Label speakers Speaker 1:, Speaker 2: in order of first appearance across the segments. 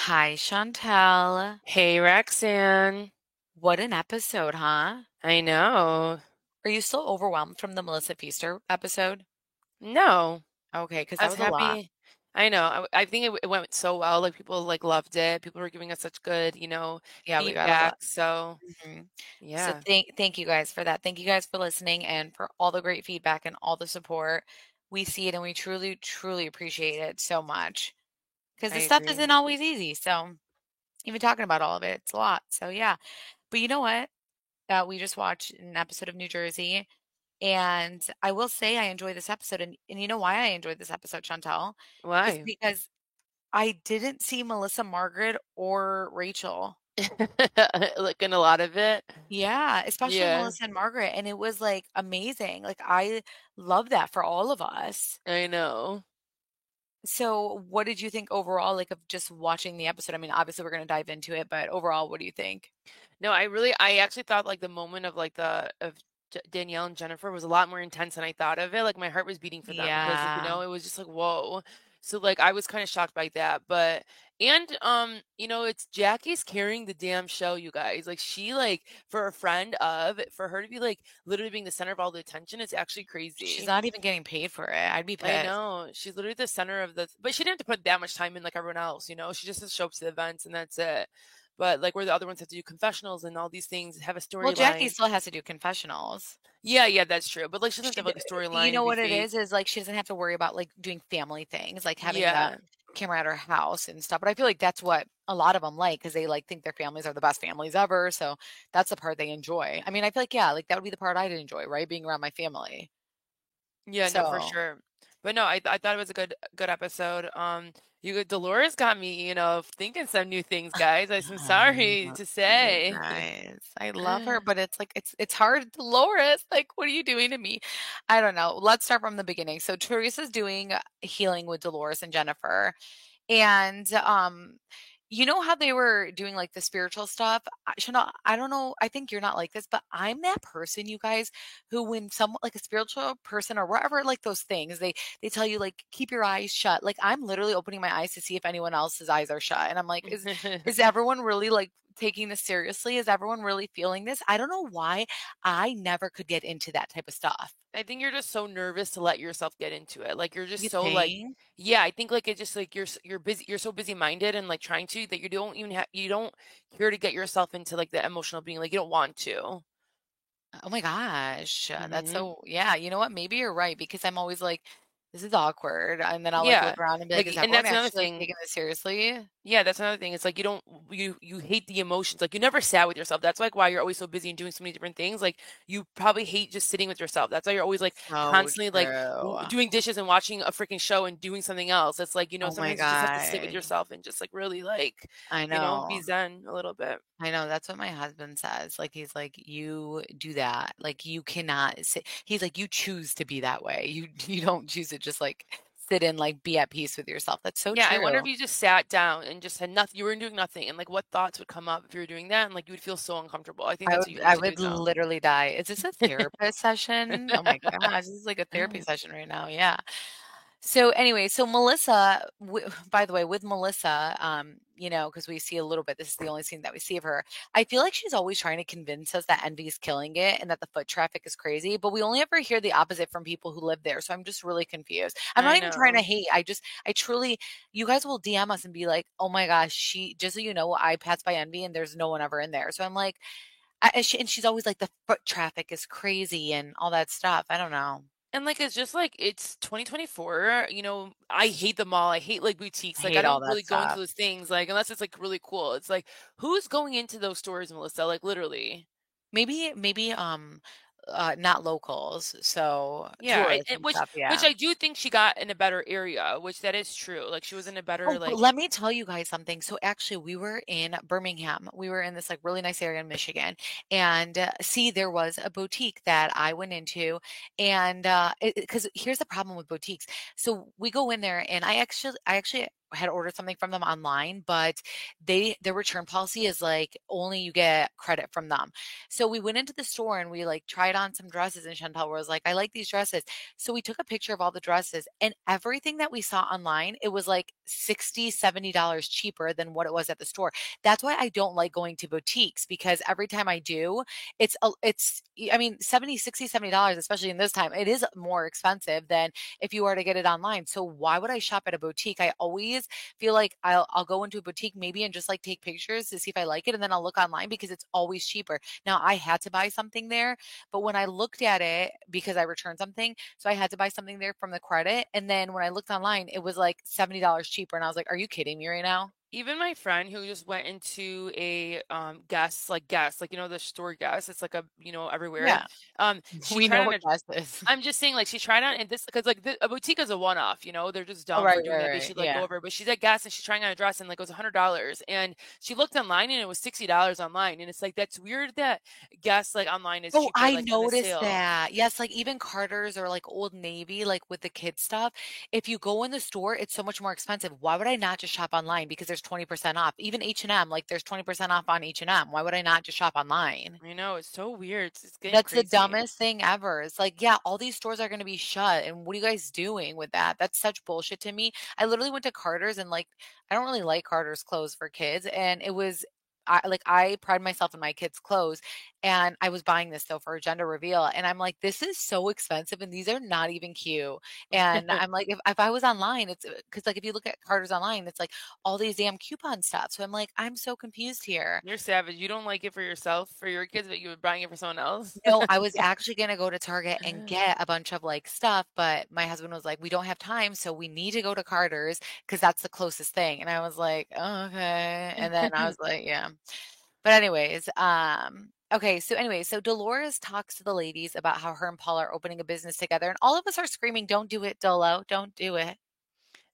Speaker 1: Hi, Chantel.
Speaker 2: Hey, Roxanne.
Speaker 1: What an episode, huh?
Speaker 2: I know.
Speaker 1: Are you still overwhelmed from the Melissa Pfeiffer episode?
Speaker 2: No,
Speaker 1: Okay, because
Speaker 2: I
Speaker 1: that
Speaker 2: was
Speaker 1: was a lot.
Speaker 2: happy. I know. I think it went so well. Like people like loved it. People were giving us such good,
Speaker 1: Yeah, we got a lot.
Speaker 2: feedback. So
Speaker 1: Mhm. So
Speaker 2: yeah,
Speaker 1: thank you guys for that. Thank you guys for listening and for all the great feedback and all the support. We see it and we truly, truly appreciate it so much. Because
Speaker 2: I
Speaker 1: this stuff
Speaker 2: agree.
Speaker 1: isn't always easy. So even talking about all of it, it's a lot. So yeah. But you know what? We just watched an episode of New Jersey. And I will say I enjoyed this episode, and you know why I enjoyed this episode, Chantal? Is
Speaker 2: Why?
Speaker 1: because I didn't see Melissa Margaret or Rachel.
Speaker 2: Like in a lot of it.
Speaker 1: Yeah, especially
Speaker 2: Yeah,
Speaker 1: Melissa and Margaret, and it was, like, amazing. Like, I love that for all of us.
Speaker 2: I know.
Speaker 1: So, what did you think overall, like, of just watching the episode? I mean, obviously, we're gonna dive into it, but overall, what do you think?
Speaker 2: No, I actually thought like the moment of like Danielle and Jennifer was a lot more intense than I thought of it. Like my heart was beating for them because like,
Speaker 1: Yeah.
Speaker 2: it was just like whoa. So like I was kind of shocked by that, but it's Jackie's carrying the damn show, you guys. Like she like for a friend of for her to be like literally being the center of all the attention is actually
Speaker 1: She's
Speaker 2: crazy.
Speaker 1: not even getting paid for it. I'd be
Speaker 2: I
Speaker 1: pissed.
Speaker 2: know. She's literally the center of but she didn't have to put that much time in like everyone else, She just has to show up to the events and that's it. But like where the other ones have to do confessionals and all these things, have a
Speaker 1: Well, Jackie
Speaker 2: storyline.
Speaker 1: still has to do confessionals.
Speaker 2: Yeah, yeah, that's true. But like she doesn't have to
Speaker 1: She
Speaker 2: have
Speaker 1: d
Speaker 2: like a
Speaker 1: You
Speaker 2: storyline and
Speaker 1: know
Speaker 2: be
Speaker 1: what it
Speaker 2: fake.
Speaker 1: is, like, she doesn't have to worry about, like, doing family things, like having the
Speaker 2: Yeah.
Speaker 1: camera at her house and stuff, but I feel like that's what a lot of them like because they, like, think their families are the best families ever, so that's the part they enjoy. I mean, I feel like, yeah, like, that would be the part I'd enjoy, right? Being around my family.
Speaker 2: Yeah, no, for
Speaker 1: So,
Speaker 2: sure. But no, I thought it was a good episode. Dolores got me, thinking some new things, guys. I'm sorry to
Speaker 1: you
Speaker 2: say.
Speaker 1: guys, I love her, but it's like it's hard, Dolores, like, what are you doing to me? I don't know. Let's start from the beginning. So, Teresa's doing healing with Dolores and Jennifer. And, you know how they were doing, like, the spiritual stuff? Chanel, I don't know, I think you're not like this, but I'm that person, you guys, who when someone like a spiritual person or whatever, like those things, they tell you, like, "Keep your eyes shut." Like, I'm literally opening my eyes to see if anyone else's eyes are shut, and I'm like, "Is everyone really, like, taking this seriously? Is everyone really feeling this?" I don't know why I never could get into that type of stuff.
Speaker 2: I think you're just so nervous to let yourself get into it. Like you're just
Speaker 1: You
Speaker 2: so like,
Speaker 1: think?
Speaker 2: yeah, I think like it just like you're busy, you're so busy minded and like trying to that you don't care to get yourself into like the emotional being like you don't want to.
Speaker 1: Oh my gosh, that's
Speaker 2: Hmm.
Speaker 1: so yeah, you know what? Maybe you're right because I'm always like, "This is awkward," and then I'll, like,
Speaker 2: Yeah,
Speaker 1: look around and be like,
Speaker 2: like
Speaker 1: "Is
Speaker 2: and
Speaker 1: everyone
Speaker 2: that's another
Speaker 1: actually, like,
Speaker 2: thing.
Speaker 1: taking this seriously?"
Speaker 2: Yeah, that's another thing. It's like you don't you hate the emotions. Like you never sat with yourself. That's like why you're always so busy and doing so many different things. Like you probably hate just sitting with yourself. That's why you're always like
Speaker 1: So
Speaker 2: constantly like
Speaker 1: true.
Speaker 2: doing dishes and watching a freaking show and doing something else. It's like,
Speaker 1: Oh my
Speaker 2: sometimes you just have to sit with
Speaker 1: gosh.
Speaker 2: yourself and just like really like,
Speaker 1: I
Speaker 2: be
Speaker 1: know.
Speaker 2: zen a little bit.
Speaker 1: I know, that's what my husband says, like, he's like, "You do that, like, you cannot sit." He's like, "You choose to be that way. You don't choose to just, like, sit and, like, be at peace with yourself." That's so
Speaker 2: Yeah, I wonder if
Speaker 1: true.
Speaker 2: you just sat down and just had nothing, you were doing nothing, and like what thoughts would come up if you were doing that, and like you would feel so uncomfortable. I think
Speaker 1: I
Speaker 2: that's
Speaker 1: would
Speaker 2: what you like
Speaker 1: I
Speaker 2: to do
Speaker 1: would
Speaker 2: now.
Speaker 1: literally die. Is this a therapist session? Oh my gosh, this is like a therapy session right now, yeah. So anyway, so Melissa, by the way, with Melissa, because we see a little bit, this is the only scene that we see of her. I feel like she's always trying to convince us that Envy is killing it and that the foot traffic is crazy, but we only ever hear the opposite from people who live there. So I'm just really confused. I'm not
Speaker 2: I
Speaker 1: even trying to
Speaker 2: know.
Speaker 1: hate. I truly, you guys will DM us and be like, oh my gosh, just so you know, I passed by Envy and there's no one ever in there. So I'm like, and she's always like, the foot traffic is crazy and all that stuff. I don't know.
Speaker 2: And, like, it's just, like, it's 2024, I hate the mall, I hate, like,
Speaker 1: I
Speaker 2: boutiques, like, I
Speaker 1: hate all
Speaker 2: don't
Speaker 1: that
Speaker 2: really go into
Speaker 1: stuff.
Speaker 2: those things, like, unless it's, like, really cool. It's like, who's going into those stores, Melissa? Like, literally.
Speaker 1: Maybe, not locals, so
Speaker 2: Yeah,
Speaker 1: tourists
Speaker 2: and
Speaker 1: and
Speaker 2: which
Speaker 1: stuff,
Speaker 2: which
Speaker 1: yeah.
Speaker 2: I do think she got in a better area, which that is true. Like, she was in a better,
Speaker 1: Oh, but
Speaker 2: like
Speaker 1: let me tell you guys something. So actually, we were in Birmingham. We were in this like really nice area in Michigan, and see, there was a boutique that I went into, and because here's the problem with boutiques. So we go in there, and I actually had ordered something from them online, but their return policy is like only you get credit from them. So we went into the store and we like tried on some dresses, and Chantel was like, I like these dresses. So we took a picture of all the dresses, and everything that we saw online, it was like $60, $70 cheaper than what it was at the store. That's why I don't like going to boutiques, because every time I do, it's I mean, 70, 60, $70, especially in this time, it is more expensive than if you were to get it online. So why would I shop at a boutique? I always feel like I'll go into a boutique maybe and just like take pictures to see if I like it, and then I'll look online because it's always cheaper. Now I had to buy something there, but when I looked at it, because I returned something, so I had to buy something there from the credit, and then when I looked online, it was like $70 cheaper, and I was like, "Are you kidding me right now?"
Speaker 2: Even my friend who just went into a, Guess, like, the store Guess, it's like a, everywhere.
Speaker 1: Yeah,
Speaker 2: She
Speaker 1: we know
Speaker 2: tried
Speaker 1: what
Speaker 2: on a
Speaker 1: Guess is.
Speaker 2: I'm just saying, like, she tried on and this because like, a boutique is a one-off, they're just
Speaker 1: Oh,
Speaker 2: dumb
Speaker 1: right,
Speaker 2: for doing
Speaker 1: right,
Speaker 2: that, they
Speaker 1: right.
Speaker 2: should, like, go
Speaker 1: Yeah.
Speaker 2: over, but she's at Guess and she's trying on a dress and, like, it was $100, and she looked online and it was $60 online, and it's like, that's weird that Guess, like, online is
Speaker 1: Oh,
Speaker 2: cheaper,
Speaker 1: I
Speaker 2: like, on the
Speaker 1: noticed
Speaker 2: sale.
Speaker 1: that. Yes, like even Carter's or like Old Navy, like with the kids stuff, if you go in the store, it's so much more expensive. Why would I not just shop online because there's 20% off? Even H&M, like there's 20% off on H&M. Why would I not just shop online?
Speaker 2: I know, it's so weird, it's getting
Speaker 1: That's the
Speaker 2: crazy.
Speaker 1: dumbest thing ever. It's like, yeah, all these stores are going to be shut. And what are you guys doing with that? That's such bullshit to me. I literally went to Carter's, and like, I don't really like Carter's clothes for kids. And it was, I pride myself in my kids' clothes. And I was buying this though for a gender reveal. And I'm like, this is so expensive. And these are not even cute. And I'm like, if I was online, it's because like if you look at Carter's online, it's like all these damn coupon stuff. So I'm like, I'm so confused here.
Speaker 2: You're savage, you don't like it for yourself, for your kids, but you were buying it for someone else?
Speaker 1: No, I was actually gonna go to Target and get a bunch of, like, stuff, but my husband was like, "We don't have time, so we need to go to Carter's because that's the closest thing." And I was like, "Oh, okay." And then I was like, "Yeah." But anyways, okay, so anyway, so Dolores talks to the ladies about how her and Paul are opening a business together, and all of us are screaming, "Don't do it, Dolo. Don't do it."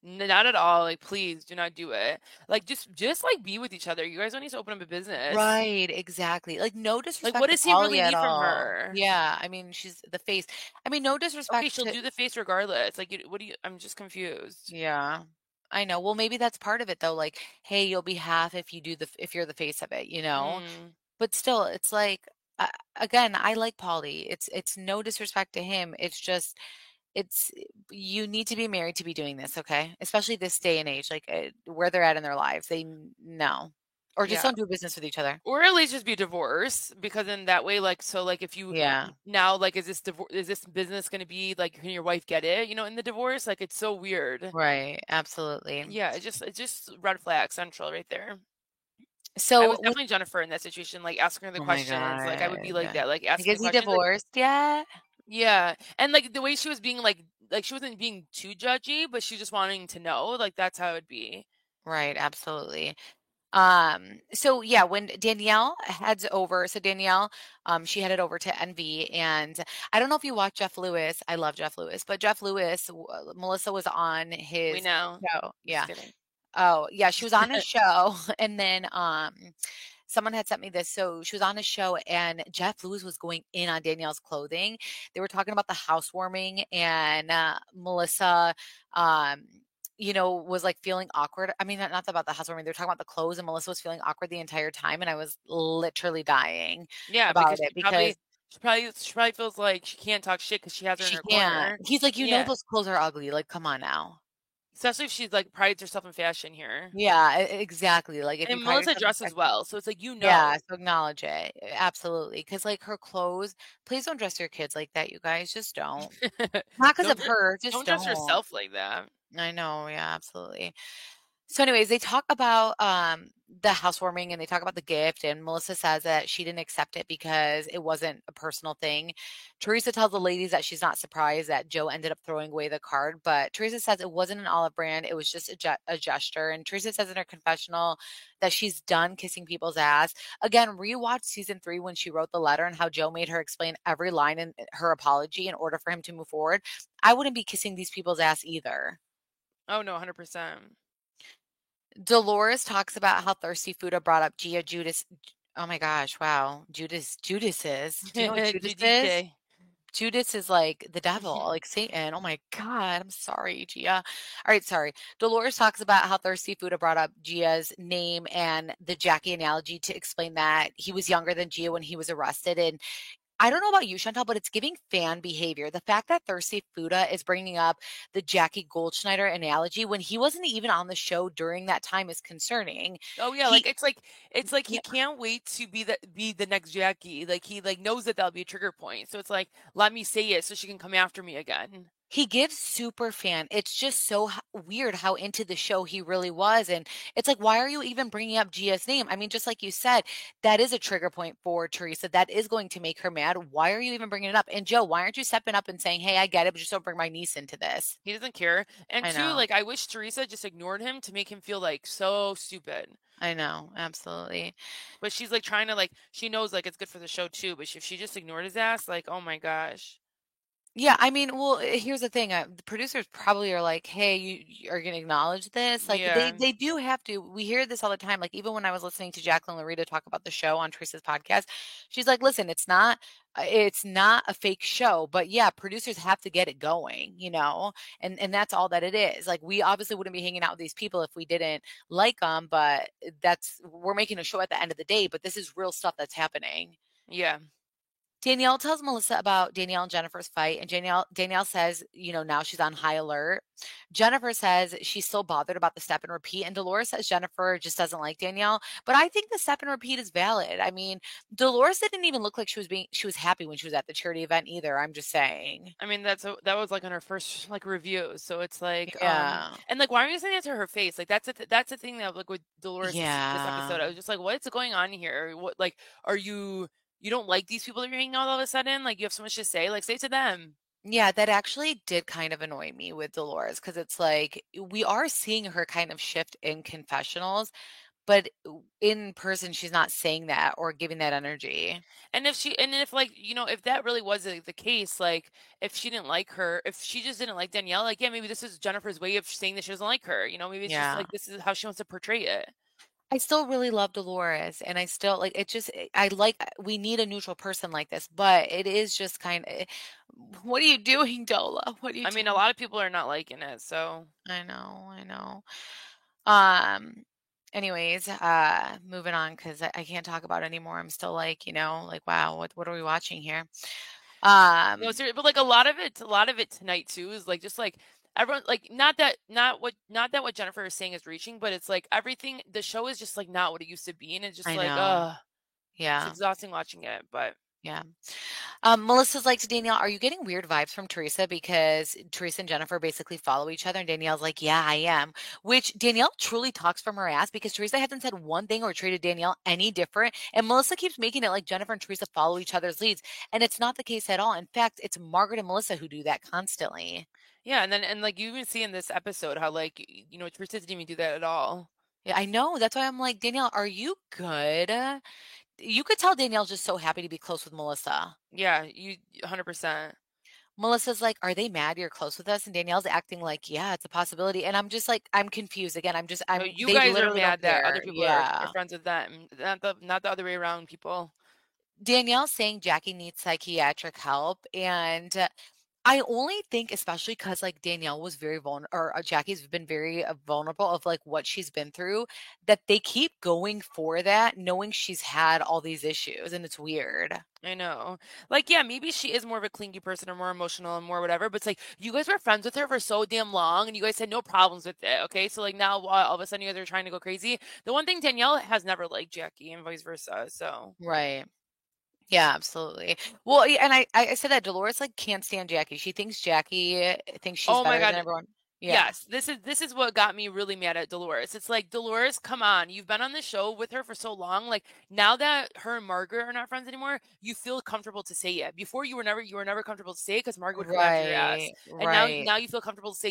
Speaker 2: Not at all, like, please do not do it. Like, just, like, be with each other. You guys don't need to open up a business.
Speaker 1: Right, exactly. Like, no
Speaker 2: Like,
Speaker 1: disrespect
Speaker 2: what
Speaker 1: to
Speaker 2: does he
Speaker 1: Polly
Speaker 2: really
Speaker 1: at
Speaker 2: need from
Speaker 1: all.
Speaker 2: her?
Speaker 1: Yeah, I mean, she's the face. I mean, no
Speaker 2: Okay,
Speaker 1: disrespect
Speaker 2: she'll
Speaker 1: to
Speaker 2: do the face regardless. Like, what do you I'm just confused.
Speaker 1: yeah. I know. Well, maybe that's part of it though. Like, hey, you'll be half if you do if you're the face of it, you know?
Speaker 2: Mm.
Speaker 1: But still, it's like uh, again, I like Polly. It's no disrespect to him. It's just it's you need to be married to be doing this, okay? Especially this day and age, like where they're at in their lives. No. Or just
Speaker 2: Yeah.
Speaker 1: don't do business with each other.
Speaker 2: Or at least just be divorced because in that way, like, so, like, if you
Speaker 1: Yeah.
Speaker 2: now, like, is this business gonna be like, can your wife get it, in the divorce? Like, it's so weird.
Speaker 1: Right. Absolutely.
Speaker 2: Yeah, it's just red flag central right there. I
Speaker 1: So
Speaker 2: was
Speaker 1: with
Speaker 2: definitely Jennifer in that situation, like, asking her the
Speaker 1: oh my
Speaker 2: questions, like, I would be
Speaker 1: God.
Speaker 2: like that, like,
Speaker 1: Like,
Speaker 2: asking
Speaker 1: is
Speaker 2: the
Speaker 1: he
Speaker 2: questions, like
Speaker 1: divorced yet?
Speaker 2: yeah, and, like, the way she was being, like, she wasn't being too judgy, but she just wanting to know, like, that's how it'd be.
Speaker 1: Right, absolutely. So yeah, when Danielle heads over, so Danielle, she headed over to Envy, and I don't know if you watch Jeff Lewis. I love Jeff Lewis, but Jeff Lewis, Melissa was on
Speaker 2: We
Speaker 1: his
Speaker 2: know.
Speaker 1: show.
Speaker 2: Just
Speaker 1: Yeah.
Speaker 2: kidding.
Speaker 1: Oh, yeah, she was on his show, and then someone had sent me this. So she was on his show, and Jeff Lewis was going in on Danielle's clothing. They were talking about the housewarming, and Melissa, um, was like feeling awkward. I mean, not about the housewarming. They were talking about the clothes, and Melissa was feeling awkward the entire time, and I was literally dying
Speaker 2: Yeah,
Speaker 1: about
Speaker 2: because
Speaker 1: it because
Speaker 2: she probably feels like she can't talk shit because she has her in
Speaker 1: she
Speaker 2: her
Speaker 1: can't.
Speaker 2: corner.
Speaker 1: He's like,
Speaker 2: Yeah,
Speaker 1: those clothes are ugly. Like, come on now.
Speaker 2: especially if she's, like, prides herself in fashion here.
Speaker 1: Yeah, exactly. Like, if you
Speaker 2: And
Speaker 1: pride
Speaker 2: Melissa
Speaker 1: yourself in
Speaker 2: dresses
Speaker 1: fashion.
Speaker 2: well, so it's like,
Speaker 1: Yeah, so acknowledge it. Absolutely. Because like, her clothes please don't dress your kids like that, you guys, just don't. Not because
Speaker 2: Don't
Speaker 1: of
Speaker 2: dre
Speaker 1: her, just
Speaker 2: don't dress
Speaker 1: don't.
Speaker 2: yourself like that.
Speaker 1: I know, yeah, absolutely. So anyways, they talk about, the housewarming, and they talk about the gift, and Melissa says that she didn't accept it because it wasn't a personal thing. Teresa tells the ladies that she's not surprised that Joe ended up throwing away the card, but Teresa says it wasn't an olive brand, it was just a gesture, and Teresa says in her confessional that she's done kissing people's ass. Again, rewatch season 3 when she wrote the letter and how Joe made her explain every line in her apology in order for him to move forward. I wouldn't be kissing these people's ass either.
Speaker 2: Oh, no, 100%.
Speaker 1: Dolores talks about how Thirsty Fuda brought up Gia Judas. Oh my gosh, wow. Judas is. Do you know what Judas is?
Speaker 2: GDK.
Speaker 1: Judas is like the devil, like Satan. Oh my God, I'm sorry, Gia. All right, sorry. Dolores talks about how Thirsty Fuda brought up Gia's name and the Jackie analogy to explain that he was younger than Gia when he was arrested. And I don't know about you, Chantal, but it's giving fan behavior. The fact that Thirsty Fuda is bringing up the Jackie Goldschneider analogy when he wasn't even on the show during that time is concerning.
Speaker 2: Oh yeah,
Speaker 1: He,
Speaker 2: it's like he
Speaker 1: yeah,
Speaker 2: can't wait to be the next Jackie. Like he like knows that that'll be a trigger point. So it's like, let me say it so she can come after me again.
Speaker 1: he gives super fan. It's just so weird how into the show he really was. And it's like, why are you even bringing up Gia's name? I mean, just like you said, that is a trigger point for Teresa. That is going to make her mad. Why are you even bringing it up? And Joe, why aren't you stepping up and saying, hey, I get it, but just don't bring my niece into this?
Speaker 2: He doesn't care. And
Speaker 1: I
Speaker 2: two,
Speaker 1: know.
Speaker 2: like I wish Teresa just ignored him to make him feel like so stupid.
Speaker 1: I know. Absolutely.
Speaker 2: But she's like trying to like she knows like it's good for the show too. But if she just ignored his ass, like oh my gosh,
Speaker 1: Yeah, I mean, well, here's the thing. The producers probably are like, "Hey, you are going to acknowledge this." Like
Speaker 2: yeah.
Speaker 1: they do have to. We hear this all the time. Like even when I was listening to Jacqueline Larita talk about the show on Teresa's podcast, she's like, "Listen, it's not a fake show, but yeah, producers have to get it going, and that's all that it is. Like we obviously wouldn't be hanging out with these people if we didn't like them, but we're making a show at the end of the day. But this is real stuff that's happening."
Speaker 2: Yeah.
Speaker 1: Danielle tells Melissa about Danielle and Jennifer's fight, and Danielle says, now she's on high alert. Jennifer says she's still bothered about the step and repeat, and Dolores says Jennifer just doesn't like Danielle. But I think the step and repeat is valid. I mean, Dolores didn't even look like she was happy when she was at the charity event either. I'm just saying.
Speaker 2: I mean that was like on her first like review. So it's like
Speaker 1: Yeah.
Speaker 2: and like why are you saying that to her face? Like that's the thing that like with Dolores this
Speaker 1: Yeah.
Speaker 2: episode. I was just like, what's going on here? What like are you don't like these people that you're hanging out all of a sudden? Like you have so much to say? Like say it to them.
Speaker 1: Yeah, that actually did kind of annoy me with Dolores because it's like we are seeing her kind of shift in confessionals, but in person, she's not saying that or giving that energy.
Speaker 2: And if like, if that really was the case, like if she didn't like her, if she just didn't like Danielle, like yeah, maybe this is Jennifer's way of saying that she doesn't like her. Maybe it's just
Speaker 1: Yeah.
Speaker 2: like this is how she wants to portray it.
Speaker 1: I still really love Dolores, and I still like it just I like we need a neutral person like this, but it is just kind of what are you doing, Dola? What are you
Speaker 2: I mean, a
Speaker 1: doing?
Speaker 2: lot of people are not liking it, so
Speaker 1: I know, I know. Um anyways, moving on because I can't talk about it anymore. I'm still like, like wow, what are we watching here?
Speaker 2: no,
Speaker 1: Um
Speaker 2: seriously, but like a lot of it tonight too is like just like everyone like not that what Jennifer is saying is reaching, but it's like everything the show is just like not what it used to be, and it's just
Speaker 1: I
Speaker 2: like
Speaker 1: know.
Speaker 2: it's
Speaker 1: Yeah.
Speaker 2: exhausting watching it. But
Speaker 1: Yeah. Melissa's like to Danielle, are you getting weird vibes from Teresa? Because Teresa and Jennifer basically follow each other. And Danielle's like, yeah, I am. Which Danielle truly talks from her ass because Teresa hasn't said one thing or treated Danielle any different. And Melissa keeps making it like Jennifer and Teresa follow each other's leads. And it's not the case at all. In fact, it's Margaret and Melissa who do that constantly.
Speaker 2: yeah, and like you even see in this episode how like Teresa didn't even do that at all.
Speaker 1: Yeah, I know. That's why I'm like, Danielle, are you good? You could tell Danielle's just so happy to be close with Melissa.
Speaker 2: Yeah, you 100%.
Speaker 1: Melissa's like, "Are they mad you're close with us?" And Danielle's acting like, "Yeah, it's a possibility." And I'm just like, I'm confused again.
Speaker 2: No, you
Speaker 1: They
Speaker 2: guys are
Speaker 1: literally don't
Speaker 2: mad that other
Speaker 1: care.
Speaker 2: people are
Speaker 1: Yeah.
Speaker 2: friends with them, not the other way around, people.
Speaker 1: Danielle's saying Jackie needs psychiatric help. And I only think, especially because like Danielle was very vulnerable, or Jackie's been very vulnerable of like what she's been through, that they keep going for that, knowing she's had all these issues. And it's weird.
Speaker 2: I know. Like, yeah, maybe she is more of a clingy person or more emotional and more whatever, but it's like you guys were friends with her for so damn long and you guys had no problems with it. Okay. So like now all of a sudden you guys are trying to go crazy. The one thing Danielle has never liked Jackie and vice versa. So
Speaker 1: Right. Yeah, absolutely. Well, yeah, and I said that Dolores like can't stand Jackie. She thinks Jackie thinks she's
Speaker 2: oh my
Speaker 1: better than
Speaker 2: god.
Speaker 1: everyone. Yeah,
Speaker 2: Yes, this is what got me really mad at Dolores. It's like, Dolores, come on. You've been on the show with her for so long. Like now that her and Margaret are not friends anymore, you feel comfortable to say it. Before you were never comfortable to say it because Margaret would come after your ass.
Speaker 1: right,
Speaker 2: And now
Speaker 1: right,
Speaker 2: now you feel comfortable to say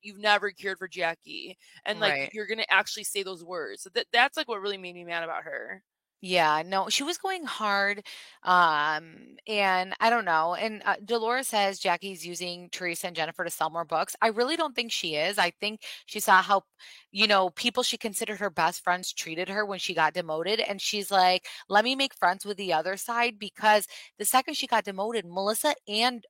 Speaker 2: you've never cared for Jackie. And like
Speaker 1: right.
Speaker 2: you're gonna actually say those words. So that's like what really made me mad about her.
Speaker 1: Yeah, no, she was going hard, and I don't know, and, Dolores says Jackie's using Teresa and Jennifer to sell more books. I really don't think she is. I think she saw how, people she considered her best friends treated her when she got demoted, and she's like, "Let me make friends with the other side," because the second she got demoted, Melissa and,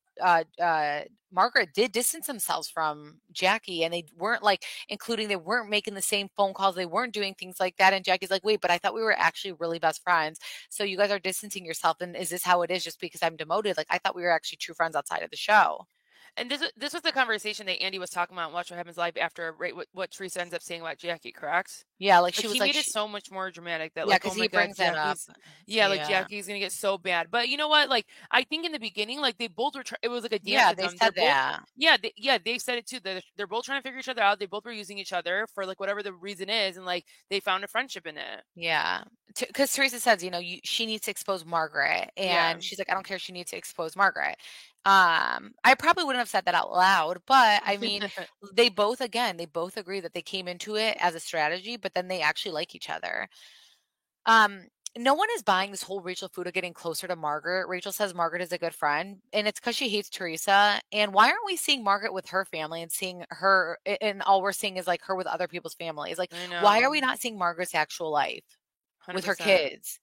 Speaker 1: Margaret did distance themselves from Jackie, and they weren't, like, including they weren't making the same phone calls, they weren't doing things like that, and Jackie's like, "Wait, but I thought we were actually really best friends, so you guys are distancing yourself, and is this how it is just because I'm demoted? Like, I thought we were actually true friends outside of the show."
Speaker 2: And this was the conversation that Andy was talking about in Watch What Happens Live after right what Teresa ends up saying about Jackie, correct?
Speaker 1: Yeah, like,
Speaker 2: Like
Speaker 1: she was
Speaker 2: he
Speaker 1: like,
Speaker 2: made it so much more dramatic that
Speaker 1: yeah,
Speaker 2: like, oh
Speaker 1: because
Speaker 2: my
Speaker 1: he
Speaker 2: god,
Speaker 1: brings that up.
Speaker 2: Jackie's yeah, like
Speaker 1: Yeah.
Speaker 2: Jackie's gonna get so bad. But you know what? Like I think in the beginning, like they both were it was like a dance
Speaker 1: Yeah,
Speaker 2: with
Speaker 1: they
Speaker 2: them. They're
Speaker 1: said
Speaker 2: both
Speaker 1: that.
Speaker 2: yeah, they said it too. They're both trying to figure each other out. They both were using each other for like whatever the reason is, and like they found a friendship in it.
Speaker 1: Yeah, because Teresa says, she needs to expose Margaret,
Speaker 2: Yeah.
Speaker 1: and she's like, "I don't care, she needs to expose Margaret." I probably wouldn't have said that out loud, but I mean, they both agree that they came into it as a strategy, but then they actually like each other. Um, no one is buying this whole Rachel Fuda getting closer to Margaret. Rachel says Margaret is a good friend, and it's because she hates Teresa. And why aren't we seeing Margaret with her family and seeing her, and all we're seeing is like her with other people's families? Like,
Speaker 2: I
Speaker 1: why are
Speaker 2: know.
Speaker 1: we not seeing Margaret's actual life with her
Speaker 2: 100%.
Speaker 1: kids?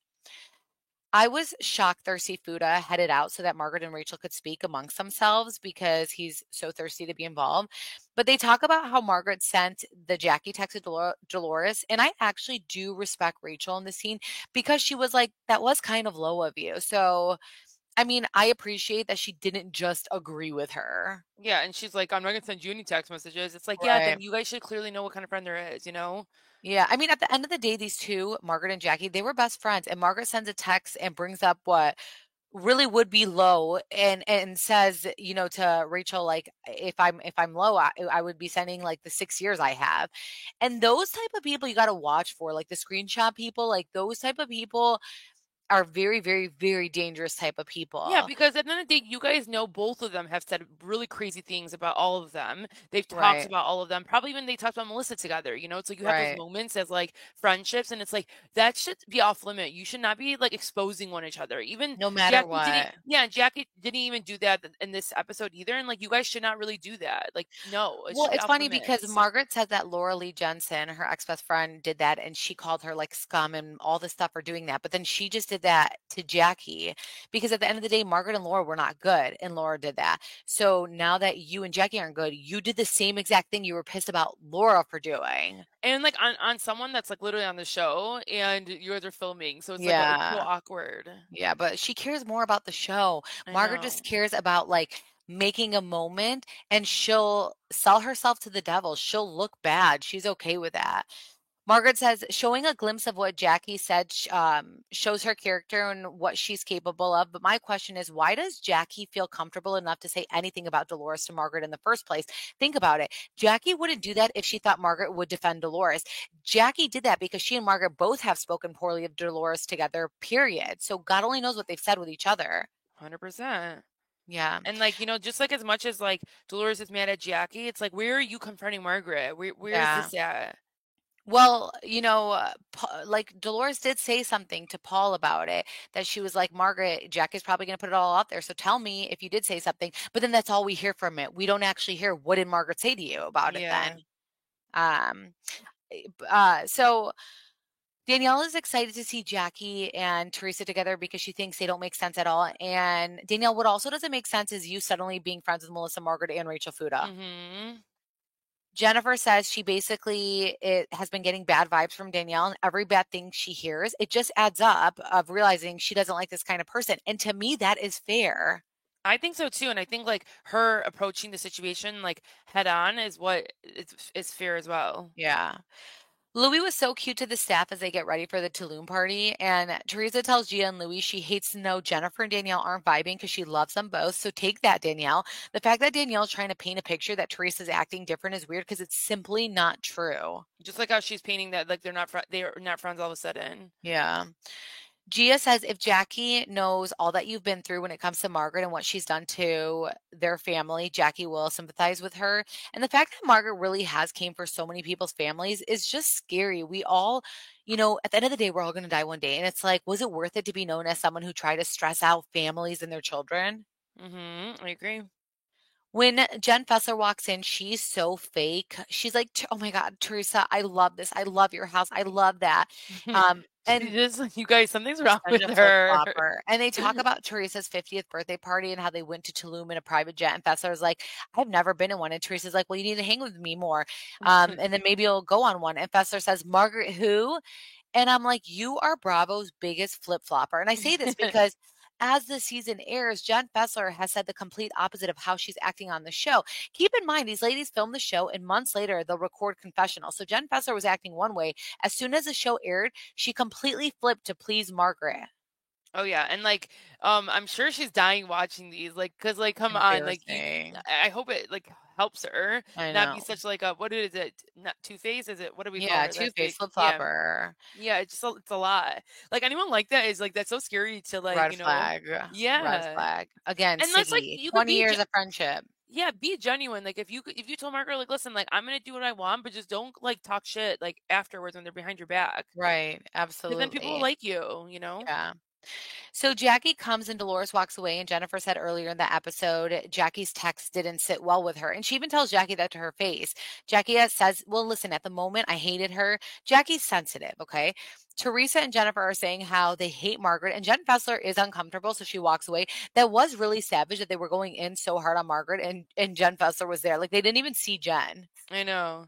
Speaker 1: I was shocked Thirsty Fuda headed out so that Margaret and Rachel could speak amongst themselves because he's so thirsty to be involved. But they talk about how Margaret sent the Jackie text to Dolores. And I actually do respect Rachel in the scene because she was like, that was kind of low of you. So, I mean, I appreciate that she didn't just agree with her.
Speaker 2: Yeah, and she's like, I'm not gonna send you any text messages. It's like, yeah,
Speaker 1: Right.
Speaker 2: then you guys should clearly know what kind of friend there is, you know?
Speaker 1: Yeah, I mean, at the end of the day, these two, Margaret and Jackie, they were best friends. And Margaret sends a text and brings up what really would be low and says, to Rachel, like, if I'm low, I would be sending like the 6 years I have. And those type of people you got to watch for, like the screenshot people, like those type of people are very, very, very dangerous type of
Speaker 2: Yeah,
Speaker 1: people.
Speaker 2: because at the end of the day, you guys know both of them have said really crazy things about all of them. They've talked
Speaker 1: Right.
Speaker 2: about all of them. Probably even they talked about Melissa together. You know, it's like you have those
Speaker 1: Right.
Speaker 2: moments as like friendships, and it's like that should be off limit. You should not be like exposing one each other. Even
Speaker 1: No matter
Speaker 2: Jackie didn't.
Speaker 1: what.
Speaker 2: Yeah, Jackie didn't even do that in this episode either. And like you guys should not really do that. Like no, it
Speaker 1: Well,
Speaker 2: should be
Speaker 1: it's
Speaker 2: off
Speaker 1: funny because
Speaker 2: limits.
Speaker 1: Margaret said that Laura Lee Jensen, her ex-best friend, did that and she called her like scum and all this stuff for doing that. But then she just did that to Jackie because at the end of the day, Margaret and Laura were not good and Laura did that. So now that you and Jackie aren't good, you did the same exact thing you were pissed about Laura for doing.
Speaker 2: And like on someone that's like literally on the show, and you guys are filming, so it's so
Speaker 1: Yeah.
Speaker 2: awkward.
Speaker 1: Yeah, but she cares more about the show.
Speaker 2: I
Speaker 1: Margaret
Speaker 2: know.
Speaker 1: just cares about like making a moment and she'll sell herself to the devil. She'll look bad. She's okay with that. Margaret says showing a glimpse of what Jackie said shows her character and what she's capable of. But my question is, why does Jackie feel comfortable enough to say anything about Dolores to Margaret in the first place? Think about it. Jackie wouldn't do that if she thought Margaret would defend Dolores. Jackie did that because she and Margaret both have spoken poorly of Dolores together, period. So God only knows what they've said with each other.
Speaker 2: 100%.
Speaker 1: Yeah.
Speaker 2: And like, just like as much as like Dolores is mad at Jackie, it's like where are you confronting Margaret? Where is
Speaker 1: Yeah.
Speaker 2: this at?
Speaker 1: Well, like Dolores did say something to Paul about it that she was like, Margaret, Jack is probably going to put it all out there. So tell me if you did say something. But then that's all we hear from it. We don't actually hear what did Margaret say to you about it
Speaker 2: Yeah.
Speaker 1: then. Um, so Danielle is excited to see Jackie and Teresa together because she thinks they don't make sense at all. And Danielle, what also doesn't make sense is you suddenly being friends with Melissa, Margaret, and Rachel Fuda.
Speaker 2: Mhm.
Speaker 1: Jennifer says she basically it has been getting bad vibes from Danielle, and every bad thing she hears, it just adds up of realizing she doesn't like this kind of person. And to me, that is fair.
Speaker 2: I think so too, and I think like her approaching the situation like head on is what is fair as well.
Speaker 1: Yeah. Louis was so cute to the staff as they get ready for the Tulum party. And Teresa tells Gia and Louis she hates to know Jennifer and Danielle aren't vibing because she loves them both. So take that, Danielle. The fact that Danielle's trying to paint a picture that Teresa's acting different is weird because it's simply not true.
Speaker 2: Just like how she's painting that like they're not friends all of a sudden.
Speaker 1: Yeah. Gia says if Jackie knows all that you've been through when it comes to Margaret and what she's done to their family, Jackie will sympathize with her. And the fact that Margaret really has came for so many people's families is just scary. We all, at the end of the day, we're all going to die one day. And it's like, was it worth it to be known as someone who tried to stress out families and their children?
Speaker 2: I agree.
Speaker 1: When Jen Fessler walks in, she's so fake. She's like, "Oh my God, Teresa, I love this. I love your house. I love that."
Speaker 2: She
Speaker 1: And
Speaker 2: just you guys, something's wrong
Speaker 1: such
Speaker 2: with
Speaker 1: a
Speaker 2: her.
Speaker 1: flip-flopper, and they talk about Teresa's 50th birthday party and how they went to Tulum in a private jet, and Fessler's like, "I've never been in one," and Teresa's like, "Well, you need to hang with me more, and then maybe you'll go on one," and Fessler says, "Margaret who?" And I'm like, "You are Bravo's biggest flip-flopper," and I say this because as the season airs, Jen Fessler has said the complete opposite of how she's acting on the show. Keep in mind, these ladies film the show, and months later, they'll record confessionals. So Jen Fessler was acting one way. As soon as the show aired, she completely flipped to please Margaret.
Speaker 2: Oh yeah, and like, I'm sure she's dying watching these, like, cause like, come on, like, you.
Speaker 1: Embarrassing.
Speaker 2: I hope it like helps her
Speaker 1: I
Speaker 2: not be
Speaker 1: know.
Speaker 2: such like a what is it? Not Two-Face? Is it? What do we call
Speaker 1: Yeah,
Speaker 2: her last
Speaker 1: two-faced
Speaker 2: week? Yeah,
Speaker 1: flip-flopper.
Speaker 2: yeah. It's a lot. Like anyone like that is like that's so scary to like
Speaker 1: Red flag. Red
Speaker 2: yeah.
Speaker 1: flag. Again,
Speaker 2: Unless like
Speaker 1: Siggy,
Speaker 2: you could
Speaker 1: 20
Speaker 2: be
Speaker 1: years of friendship.
Speaker 2: yeah, be genuine. Like if you told Margaret like listen, like I'm gonna do what I want, but just don't like talk shit like afterwards when they're behind your back,
Speaker 1: Right,
Speaker 2: because then people will
Speaker 1: absolutely.
Speaker 2: like you. You know.
Speaker 1: Yeah. So Jackie comes and Dolores walks away, and Jennifer said earlier in the episode, Jackie's text didn't sit well with her. And she even tells Jackie that to her face. Jackie says, well, listen, at the moment, I hated her. Jackie's sensitive, okay? Teresa and Jennifer are saying how they hate Margaret, and Jen Fessler is uncomfortable, so she walks away. That was really savage that they were going in so hard on Margaret, and Jen Fessler was there. Like, they didn't even see Jen.
Speaker 2: I know.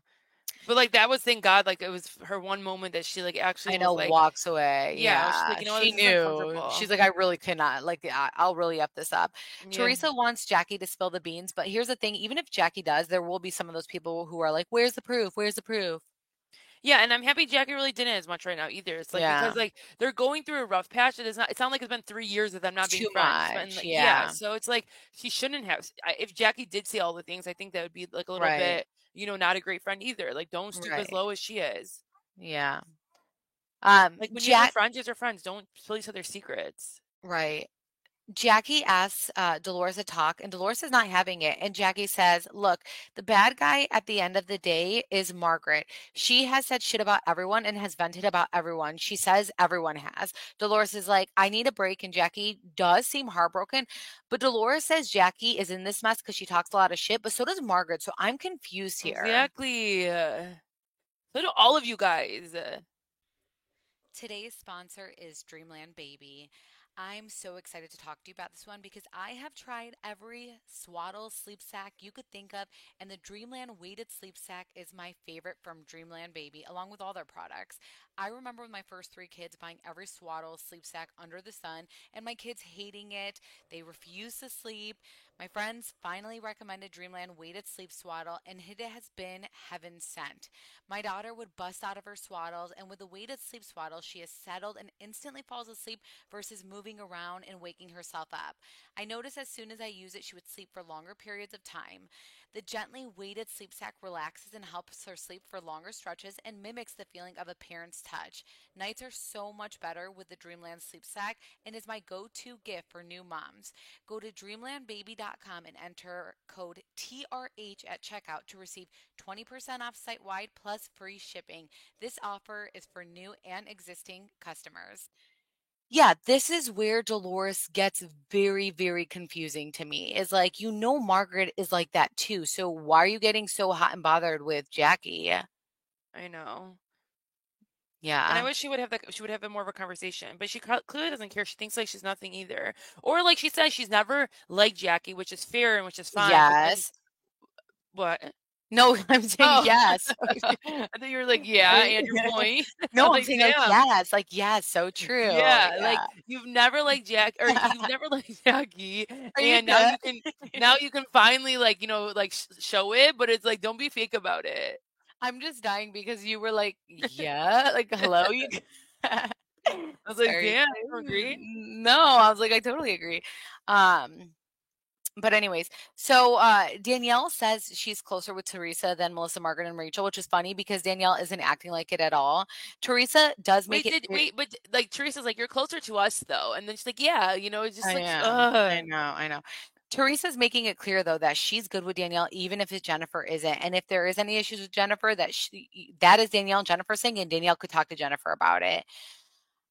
Speaker 2: But, like, that was thank God, like, it was her one moment that she, like, actually
Speaker 1: I
Speaker 2: was
Speaker 1: know,
Speaker 2: like
Speaker 1: walks away.
Speaker 2: yeah, she's
Speaker 1: Yeah,
Speaker 2: like, "You know what?
Speaker 1: she
Speaker 2: This is
Speaker 1: knew.
Speaker 2: uncomfortable."
Speaker 1: She's like, "I really cannot. Like, I'll really up this up."
Speaker 2: Yeah.
Speaker 1: Teresa wants Jackie to spill the beans, but here's the thing, even if Jackie does, there will be some of those people who are like, "Where's the proof? Where's the proof?"
Speaker 2: Yeah, and I'm happy Jackie really didn't as much right now either. It's like
Speaker 1: Yeah,
Speaker 2: because, like, they're going through a rough patch. It's not like it's been 3 years of them not being
Speaker 1: too
Speaker 2: friends. It's been,
Speaker 1: much.
Speaker 2: like yeah,
Speaker 1: Yeah,
Speaker 2: so it's like she shouldn't have if Jackie did say all the things, I think that would be, like, a little
Speaker 1: right,
Speaker 2: bit, not a great friend either. Like, don't stoop as
Speaker 1: right.
Speaker 2: low as she is.
Speaker 1: Yeah.
Speaker 2: Like, when you're
Speaker 1: Jack
Speaker 2: friends, you're friends. Don't spill each other's secrets.
Speaker 1: right. Jackie asks Dolores to talk, and Dolores is not having it. And Jackie says, "Look, the bad guy at the end of the day is Margaret. She has said shit about everyone and has vented about everyone. She says everyone has." Dolores is like, "I need a break," and Jackie does seem heartbroken. But Dolores says Jackie is in this mess because she talks a lot of shit, but so does Margaret. So I'm confused here.
Speaker 2: Exactly. So do all of you guys.
Speaker 1: Today's sponsor is Dreamland Baby. I'm so excited to talk to you about this one because I have tried every swaddle sleep sack you could think of, and the Dreamland weighted sleep sack is my favorite from Dreamland Baby, along with all their products. I remember with my first three kids buying every swaddle sleep sack under the sun, and my kids hating it. They refuse to sleep. My friends finally recommended Dreamland weighted sleep swaddle, and it has been heaven sent. My daughter would bust out of her swaddles, and with the weighted sleep swaddle, she is settled and instantly falls asleep versus moving around and waking herself up. I noticed as soon as I use it, she would sleep for longer periods of time. The gently weighted sleep sack relaxes and helps her sleep for longer stretches and mimics the feeling of a parent's touch. Nights are so much better with the Dreamland sleep sack and is my go-to gift for new moms. Go to dreamlandbaby.com and enter code TRH at checkout to receive 20% off site wide plus free shipping. This offer is for new and existing customers. Yeah, this is where Dolores gets very, very confusing to me. Is like, Margaret is like that too. So why are you getting so hot and bothered with Jackie?
Speaker 2: I know. And I
Speaker 1: Yeah.
Speaker 2: wish she would have a more of a conversation, but she clearly doesn't care. She thinks like she's nothing either, or like she says she's never liked Jackie, which is fair and which is fine. But then
Speaker 1: Yes.
Speaker 2: what?
Speaker 1: No, I'm saying
Speaker 2: Oh,
Speaker 1: yes.
Speaker 2: I thought you were like yeah, and your point.
Speaker 1: No, I'm
Speaker 2: Like
Speaker 1: saying like
Speaker 2: damn,
Speaker 1: yes, like yes, so true.
Speaker 2: yeah, like
Speaker 1: Yeah.
Speaker 2: you've never liked Jack or you've never liked Jackie,
Speaker 1: Are you
Speaker 2: and
Speaker 1: good?
Speaker 2: now you can finally like like show it, but it's like don't be fake about it.
Speaker 1: I'm just dying because you were like, yeah, like hello, you.
Speaker 2: I was like
Speaker 1: Sorry.
Speaker 2: damn, you don't agree?
Speaker 1: No, I was like, I totally agree. Um, But anyways, so Danielle says she's closer with Teresa than Melissa, Margaret, and Rachel, which is funny because Danielle isn't acting like it at all. Teresa does make it clear.
Speaker 2: But like Teresa's like, you're closer to us though. And then she's like, yeah, it's just
Speaker 1: I
Speaker 2: like,
Speaker 1: am. I know. Teresa's making it clear though that she's good with Danielle, even if Jennifer isn't. And if there is any issues with Jennifer, that is Danielle and Jennifer saying, and Danielle could talk to Jennifer about it.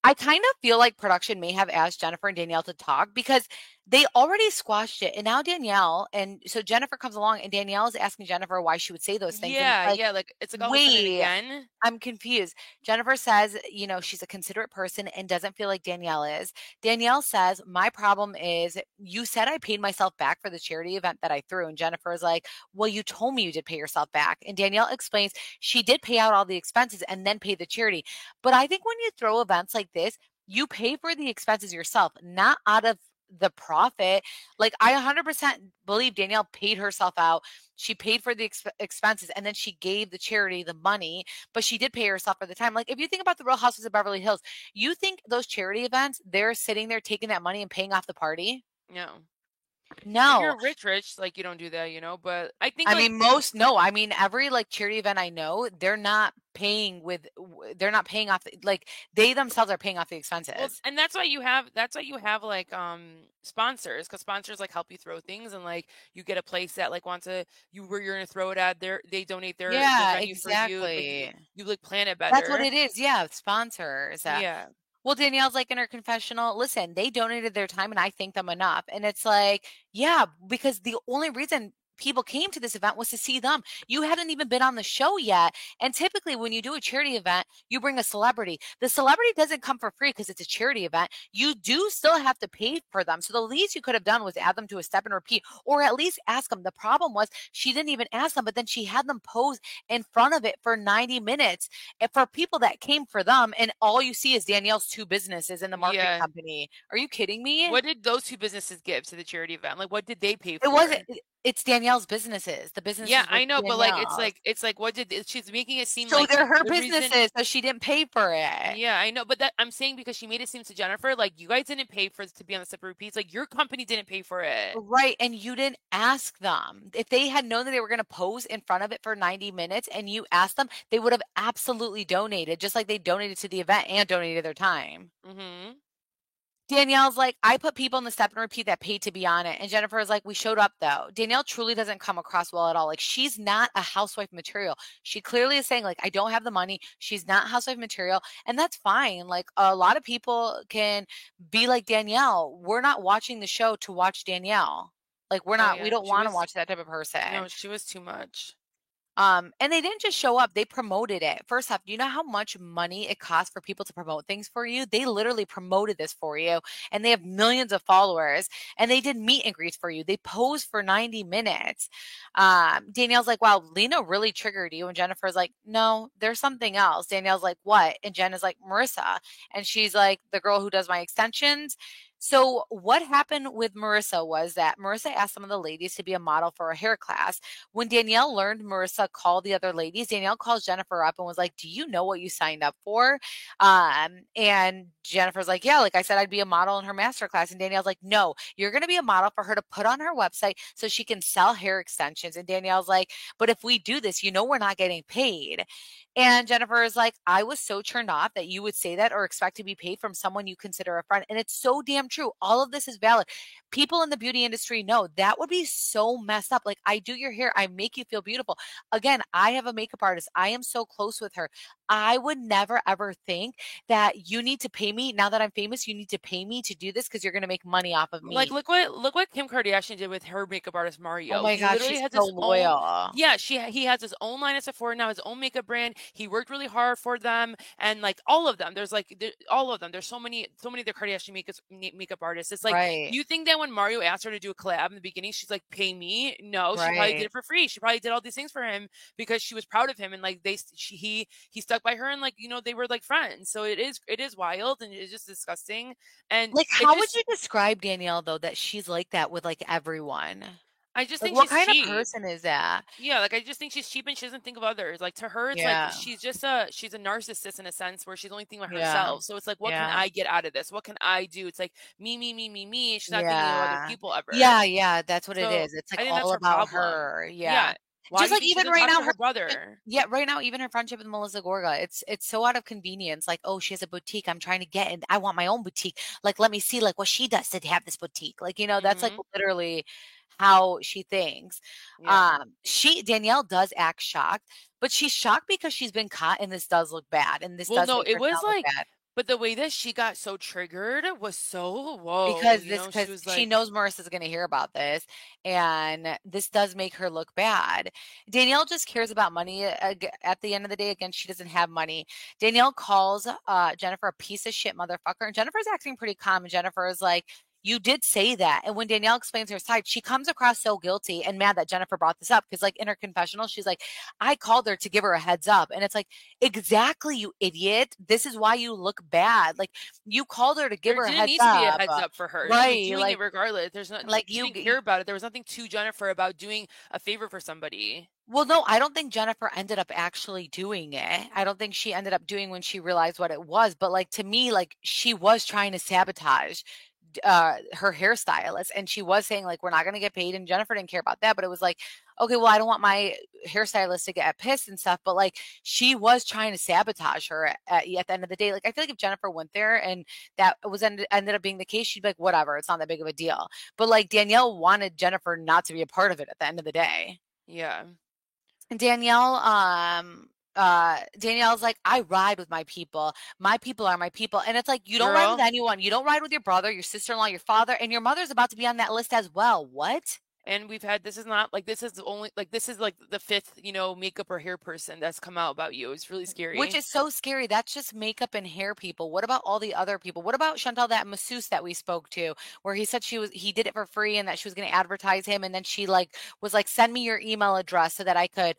Speaker 1: I kind of feel like production may have asked Jennifer and Danielle to talk because they already squashed it. And now Danielle, and so Jennifer comes along and Danielle is asking Jennifer why she would say those things. And it's
Speaker 2: yeah,
Speaker 1: like,
Speaker 2: yeah, like it's like all of a sudden
Speaker 1: wait,
Speaker 2: again.
Speaker 1: I'm confused. Jennifer says, she's a considerate person and doesn't feel like Danielle is. Danielle says, my problem is you said I paid myself back for the charity event that I threw. And Jennifer is like, well, you told me you did pay yourself back. And Danielle explains she did pay out all the expenses and then pay the charity. But I think when you throw events like this, you pay for the expenses yourself, not out of the profit. Like I 100% believe Danielle paid herself out. She paid for the expenses and then she gave the charity the money, but she did pay herself for the time. Like if you think about the Real Houses of Beverly Hills, you think those charity events, they're sitting there taking that money and paying off the party?
Speaker 2: No. If
Speaker 1: No.
Speaker 2: you're rich, like you don't do that, but I think
Speaker 1: I
Speaker 2: like
Speaker 1: mean, no, I mean, every like charity event I know, they're not paying they're not paying off, like they themselves are paying off the
Speaker 2: well,
Speaker 1: expenses.
Speaker 2: and that's why you have like sponsors, because sponsors like help you throw things, and like you get a place that like wants to you where you're gonna throw it at, they donate their
Speaker 1: Yeah,
Speaker 2: venue for you, like
Speaker 1: exactly.
Speaker 2: you like plan it
Speaker 1: That's what
Speaker 2: better.
Speaker 1: it is. Yeah, sponsors.
Speaker 2: Yeah.
Speaker 1: Well, Danielle's like in her confessional, listen, they donated their time and I thank them enough. And it's like, yeah, because the only reason people came to this event was to see them. You hadn't even been on the show yet. And typically, when you do a charity event, you bring a celebrity. The celebrity doesn't come for free because it's a charity event. You do still have to pay for them. So the least you could have done was add them to a step and repeat, or at least ask them. The problem was she didn't even ask them, but then she had them pose in front of it for 90 minutes and for people that came for them. And all you see is Danielle's two businesses and the marketing
Speaker 2: Yeah.
Speaker 1: company. Are you kidding me?
Speaker 2: What did those two businesses give to the charity event? Like what did they pay
Speaker 1: It
Speaker 2: for?
Speaker 1: wasn't, it's Danielle's businesses. The
Speaker 2: Yeah,
Speaker 1: businesses were
Speaker 2: I know, but like
Speaker 1: Danielle's.
Speaker 2: it's like what did she's making it seem
Speaker 1: So
Speaker 2: like
Speaker 1: they're her
Speaker 2: the reason.
Speaker 1: businesses, so she didn't pay for it.
Speaker 2: Yeah, I know, but that I'm saying because she made it seem to Jennifer like you guys didn't pay for it to be on the separate repeats, like your company didn't pay for it.
Speaker 1: Right, and you didn't ask them. If they had known that they were gonna pose in front of it for 90 minutes and you asked them, they would have absolutely donated, just like they donated to the event and donated their time.
Speaker 2: Mhm.
Speaker 1: Danielle's like, I put people in the step and repeat that paid to be on it. And Jennifer is like, we showed up though. Danielle truly doesn't come across well at all. Like, she's not a housewife material. She clearly is saying, like, I don't have the money. She's not housewife material. And that's fine. Like, a lot of people can be like Danielle. We're not watching the show to watch Danielle. Like,
Speaker 2: Oh
Speaker 1: we
Speaker 2: yeah,
Speaker 1: don't want to watch that type of person.
Speaker 2: no, she was too much.
Speaker 1: And they didn't just show up, they promoted it. First off, do you know how much money it costs for people to promote things for you? They literally promoted this for you and they have millions of followers and they did meet and greets for you. They posed for 90 minutes. Danielle's like, wow, Lena really triggered you. And Jennifer's like, no, there's something else. Danielle's like, what? And Jen is like, Marissa. And she's like, the girl who does my extensions. So what happened with Marissa was that Marissa asked some of the ladies to be a model for a hair class. When Danielle learned Marissa called the other ladies, Danielle calls Jennifer up and was like, do you know what you signed up for? And Jennifer's like, yeah, like I said, I'd be a model in her master class. And Danielle's like, no, you're going to be a model for her to put on her website so she can sell hair extensions. And Danielle's like, but if we do this, we're not getting paid. And Jennifer is like, I was so turned off that you would say that or expect to be paid from someone you consider a friend. And it's so damn true. All of this is valid. People in the beauty industry know that would be so messed up. Like, I do your hair, I make you feel beautiful. Again, I have a makeup artist. I am so close with her. I would never ever think that you need to pay me now that I'm famous. You need to pay me to do this because you're going to make money off of
Speaker 2: Like
Speaker 1: me.
Speaker 2: look what Kim Kardashian did with her makeup artist
Speaker 1: Oh
Speaker 2: Mario.
Speaker 1: my
Speaker 2: He
Speaker 1: gosh,
Speaker 2: literally
Speaker 1: she's
Speaker 2: has
Speaker 1: so
Speaker 2: his own.
Speaker 1: loyal.
Speaker 2: Yeah, he has his own line at Sephora now, his own makeup brand. He worked really hard for them, and like all of them. There's like all of them. There's so many of the Kardashian makeup artists. It's like,
Speaker 1: Right.
Speaker 2: you think that when Mario asked her to do a collab in the beginning, she's like, "Pay me?" No, she probably did
Speaker 1: Right.
Speaker 2: it for free. She probably did all these things for him because she was proud of him, and like he stuck by her, and like they were like friends. So it is wild, and it's just disgusting, and
Speaker 1: Like,
Speaker 2: it
Speaker 1: how would
Speaker 2: just
Speaker 1: you describe Danielle though that she's like that with like everyone?
Speaker 2: I just
Speaker 1: Like,
Speaker 2: think
Speaker 1: what
Speaker 2: she's
Speaker 1: kind of
Speaker 2: cheap.
Speaker 1: person is that?
Speaker 2: Yeah, like, I just think she's cheap and she doesn't think of others. Like, to her, it's like
Speaker 1: Yeah.
Speaker 2: she's a narcissist in a sense where she's only thinking about
Speaker 1: Yeah.
Speaker 2: herself. So it's like, what can
Speaker 1: Yeah.
Speaker 2: I get out of this? What can I do? It's like me, me, me, me, me. She's not thinking of other
Speaker 1: Yeah.
Speaker 2: people ever.
Speaker 1: Yeah, yeah, that's what it
Speaker 2: So
Speaker 1: is. It's, like,
Speaker 2: I think that's
Speaker 1: all
Speaker 2: her
Speaker 1: about
Speaker 2: problem.
Speaker 1: her. Yeah.
Speaker 2: Yeah. Why
Speaker 1: Just
Speaker 2: do you
Speaker 1: like
Speaker 2: think she
Speaker 1: even
Speaker 2: doesn't
Speaker 1: right
Speaker 2: talk
Speaker 1: now
Speaker 2: to her
Speaker 1: her
Speaker 2: brother?
Speaker 1: yeah, right now, even her friendship with Melissa Gorga, it's so out of convenience. Like, "Oh, she has a boutique. I'm trying to get and I want my own boutique. Like, let me see, like, what she does to have this boutique." Like, that's, like,
Speaker 2: Mhm.
Speaker 1: literally how she thinks.
Speaker 2: Yeah.
Speaker 1: Danielle does act shocked, but she's shocked because she's been caught, and this does look bad, and this
Speaker 2: Well,
Speaker 1: does
Speaker 2: no,
Speaker 1: make
Speaker 2: it
Speaker 1: her
Speaker 2: was
Speaker 1: sound look
Speaker 2: like,
Speaker 1: bad.
Speaker 2: but the way that she got so triggered was so whoa,
Speaker 1: Because
Speaker 2: you
Speaker 1: this
Speaker 2: know, she
Speaker 1: because
Speaker 2: was
Speaker 1: she
Speaker 2: like,
Speaker 1: knows Marissa's gonna hear about this, and this does make her look bad. Danielle just cares about money, at the end of the day. Again, she doesn't have money. Danielle calls, Jennifer a piece of shit motherfucker, and Jennifer's acting pretty calm, and Jennifer is like, "You did say that," and when Danielle explains her side, she comes across so guilty and mad that Jennifer brought this up, because, like, in her confessional, she's like, "I called her to give her a heads up," and it's like, "Exactly, you idiot. This is why you look bad. Like, you called her to give
Speaker 2: there
Speaker 1: her a
Speaker 2: didn't
Speaker 1: heads
Speaker 2: need to be a
Speaker 1: up."
Speaker 2: heads up for her. She was
Speaker 1: Right,
Speaker 2: doing it regardless. There's not
Speaker 1: like
Speaker 2: she
Speaker 1: you
Speaker 2: didn't care
Speaker 1: g
Speaker 2: about it. There was nothing to Jennifer about doing a favor for somebody.
Speaker 1: well, no, I don't think Jennifer ended up actually doing it. I don't think she ended up doing when she realized what it was, but, like, to me, like, she was trying to sabotage, her hairstylist, and she was saying, like, "We're not gonna get paid," and Jennifer didn't care about that, but it was like, "Okay, well, I don't want my hairstylist to get pissed and stuff," but, like, she was trying to sabotage her at the end of the day. Like, I feel like if Jennifer went there and that was ended up being the case, she'd be like, "Whatever, it's not that big of a deal." But, like, Danielle wanted Jennifer not to be a part of it at the end of the day.
Speaker 2: Yeah.
Speaker 1: Danielle, Danielle's like, "I ride with my people. My people are my people." And it's like, you don't ride with
Speaker 2: Girl,
Speaker 1: anyone. You don't ride with your brother, your sister-in-law, your father, and your mother's about to be on that list as well. What?
Speaker 2: and we've had this is not like this is the only like this is like the fifth, makeup or hair person that's come out about you. It's really
Speaker 1: Which
Speaker 2: scary.
Speaker 1: is so scary. That's just makeup and hair people. What about all the other people? What about Chantal, that masseuse that we spoke to, where he said he did it for free and that she was going to advertise him, and then she like was like, "Send me your email address so that I could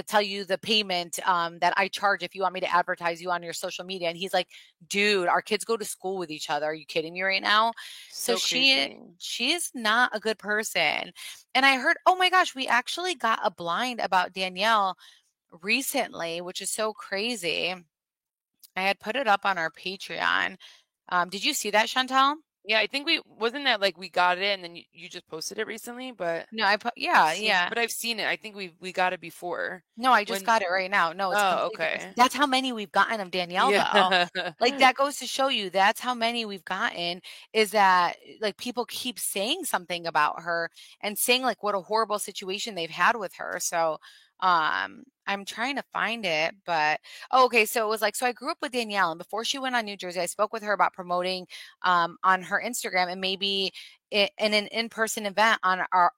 Speaker 1: tell you the payment that I charge if you want me to advertise you on your social media." And he's like, "Dude, our kids go to school with each other. Are you kidding me right now?" So
Speaker 2: So crazy.
Speaker 1: she is not a good person. And I heard, oh my gosh, we actually got a blind about Danielle recently, which is so crazy. I had put it up on our Patreon. Did you see that, Chantal?
Speaker 2: Yeah, I think we wasn't that like we got it and then you just posted it recently, but
Speaker 1: No, I put
Speaker 2: I've
Speaker 1: yeah,
Speaker 2: seen
Speaker 1: yeah.
Speaker 2: but I've seen it. I think we got it before.
Speaker 1: No, I just
Speaker 2: When
Speaker 1: got it right now. No, it's
Speaker 2: Oh,
Speaker 1: completely
Speaker 2: okay.
Speaker 1: that's how many we've gotten of Danielle,
Speaker 2: Yeah.
Speaker 1: though. Like, that goes to show you that's how many we've gotten, is that, like, people keep saying something about her and saying, like, what a horrible situation they've had with her. So, I'm trying to find it, but oh, okay, so it was like, so I grew up with Danielle, and before she went on New Jersey, I spoke with her about promoting, on her Instagram, and maybe in an in-person event on our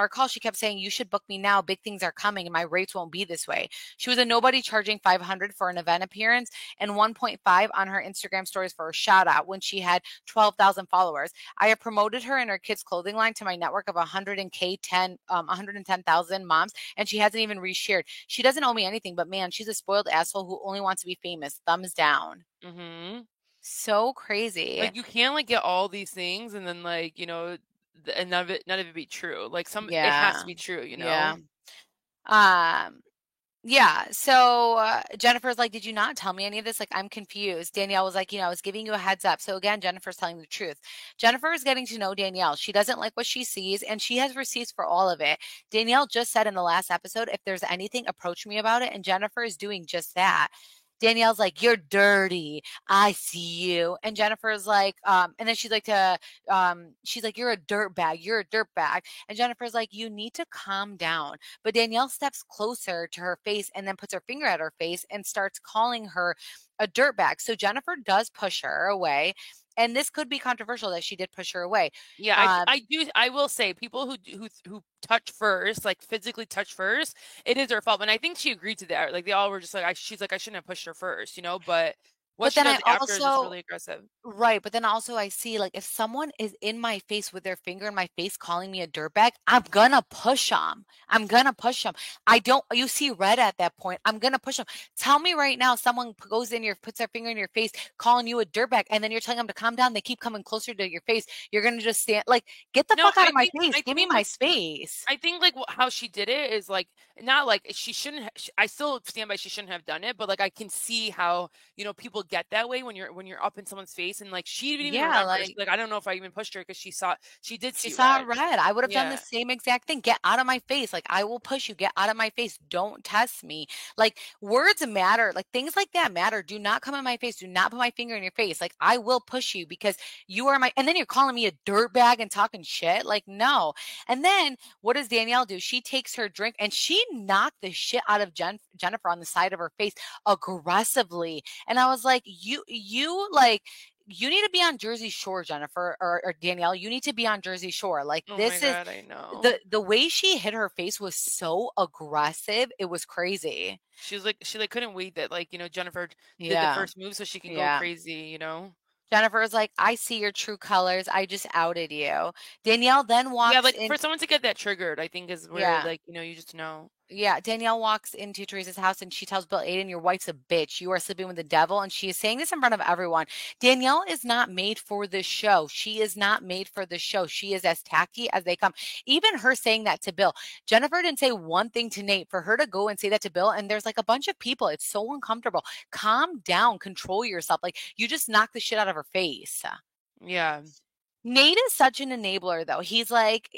Speaker 1: call, she kept saying, "You should book me now. Big things are coming, and my rates won't be this way." She was a nobody charging 500 for an event appearance and 1.5 on her Instagram stories for a shout out when she had 12,000 followers. I have promoted her and her kids' clothing line to my network of 110,000 moms, and she hasn't even reshared. She doesn't owe me anything, but man, she's a spoiled asshole who only wants to be famous. Thumbs down.
Speaker 2: Mhm.
Speaker 1: So crazy.
Speaker 2: Like you can't like get all these things and then like, and none of it be true. Like it has
Speaker 1: Yeah.
Speaker 2: to be true, you
Speaker 1: Yeah.
Speaker 2: know?
Speaker 1: Um, Yeah. So Jennifer's like, "Did you not tell me any of this? Like, I'm confused." Danielle was like, "I was giving you a heads up." So again, Jennifer's telling the truth. Jennifer is getting to know Danielle. She doesn't like what she sees, and she has receipts for all of it. Danielle just said in the last episode, "If there's anything, approach me about it." And Jennifer is doing just that. Danielle's like, "You're dirty. I see you." And Jennifer's like, and then she's like, "You're a dirt bag. You're a dirt bag." And Jennifer's like, "You need to calm down." But Danielle steps closer to her face and then puts her finger at her face and starts calling her a dirtbag. So Jennifer does push her away. And this could be controversial that she did push her away.
Speaker 2: Yeah,
Speaker 1: Um,
Speaker 2: I will say people who touch first, like physically touch first, it is their fault. And I think she agreed to that. Like they all were just like she's like I shouldn't have pushed her first, but What
Speaker 1: But
Speaker 2: she
Speaker 1: then
Speaker 2: does
Speaker 1: I
Speaker 2: after is just
Speaker 1: also
Speaker 2: really aggressive.
Speaker 1: Right, but then also I see, like, if someone is in my face with their finger in my face calling me a dirtbag, I'm gonna push them. 'em. I'm gonna push them. I don't you see red at that point, I'm gonna push them. Tell me right now someone goes in your puts their finger in your face calling you a dirtbag, and then you're telling them to calm down, they keep coming closer to your face. You're gonna just stand like, "Get the
Speaker 2: No,
Speaker 1: fuck out of my face.
Speaker 2: I
Speaker 1: Give me
Speaker 2: think
Speaker 1: my
Speaker 2: like
Speaker 1: space."
Speaker 2: I think, like, how she did it is, like not like she shouldn't ha sh I still stand by she shouldn't have done it, but, like, I can see how, people get that way when you're up in someone's face, and, like, she didn't even
Speaker 1: Yeah,
Speaker 2: remember. She's
Speaker 1: like
Speaker 2: like, "I don't know if I even pushed her because she did
Speaker 1: she
Speaker 2: see
Speaker 1: saw
Speaker 2: red."
Speaker 1: red. I would have done the
Speaker 2: Yeah.
Speaker 1: same exact thing. Get out of my face. Like, I will push you. Get out of my face. Don't test me. Like, words matter. Like, things like that matter. Do not come in my face. Do not put my finger in your face. Like, I will push you because you are my. And then you're calling me a dirtbag and talking shit. Like, no. And then what does Danielle do? She takes her drink and she knocked the shit out of Jennifer on the side of her face aggressively. And I was like, like, you need to be on Jersey Shore, Jennifer or Danielle. You need to be on Jersey Shore. Like
Speaker 2: Oh my
Speaker 1: this is
Speaker 2: god, I know.
Speaker 1: the way she hit her face was so aggressive. It was crazy.
Speaker 2: She couldn't wait that, Jennifer did the
Speaker 1: Yeah.
Speaker 2: first move so she can go
Speaker 1: Yeah.
Speaker 2: crazy?
Speaker 1: Jennifer is like, I see your true colors. I just outed you. Danielle then
Speaker 2: Yeah,
Speaker 1: walks
Speaker 2: like,
Speaker 1: in.
Speaker 2: for someone to get that triggered, I think is where,
Speaker 1: Yeah.
Speaker 2: like, you just know.
Speaker 1: Yeah, Danielle walks into Teresa's house and she tells Bill Aiden, "Your wife's a bitch. You are sleeping with the devil." And she is saying this in front of everyone. Danielle is not made for this show. She is not made for the show. She is as tacky as they come. Even her saying that to Bill. Jennifer didn't say one thing to Nate. For her to go and say that to Bill, and there's like a bunch of people, it's so uncomfortable. Calm down, control yourself. Like you just knocked the shit out of her face.
Speaker 2: Yeah.
Speaker 1: Nate is such an enabler though. He's like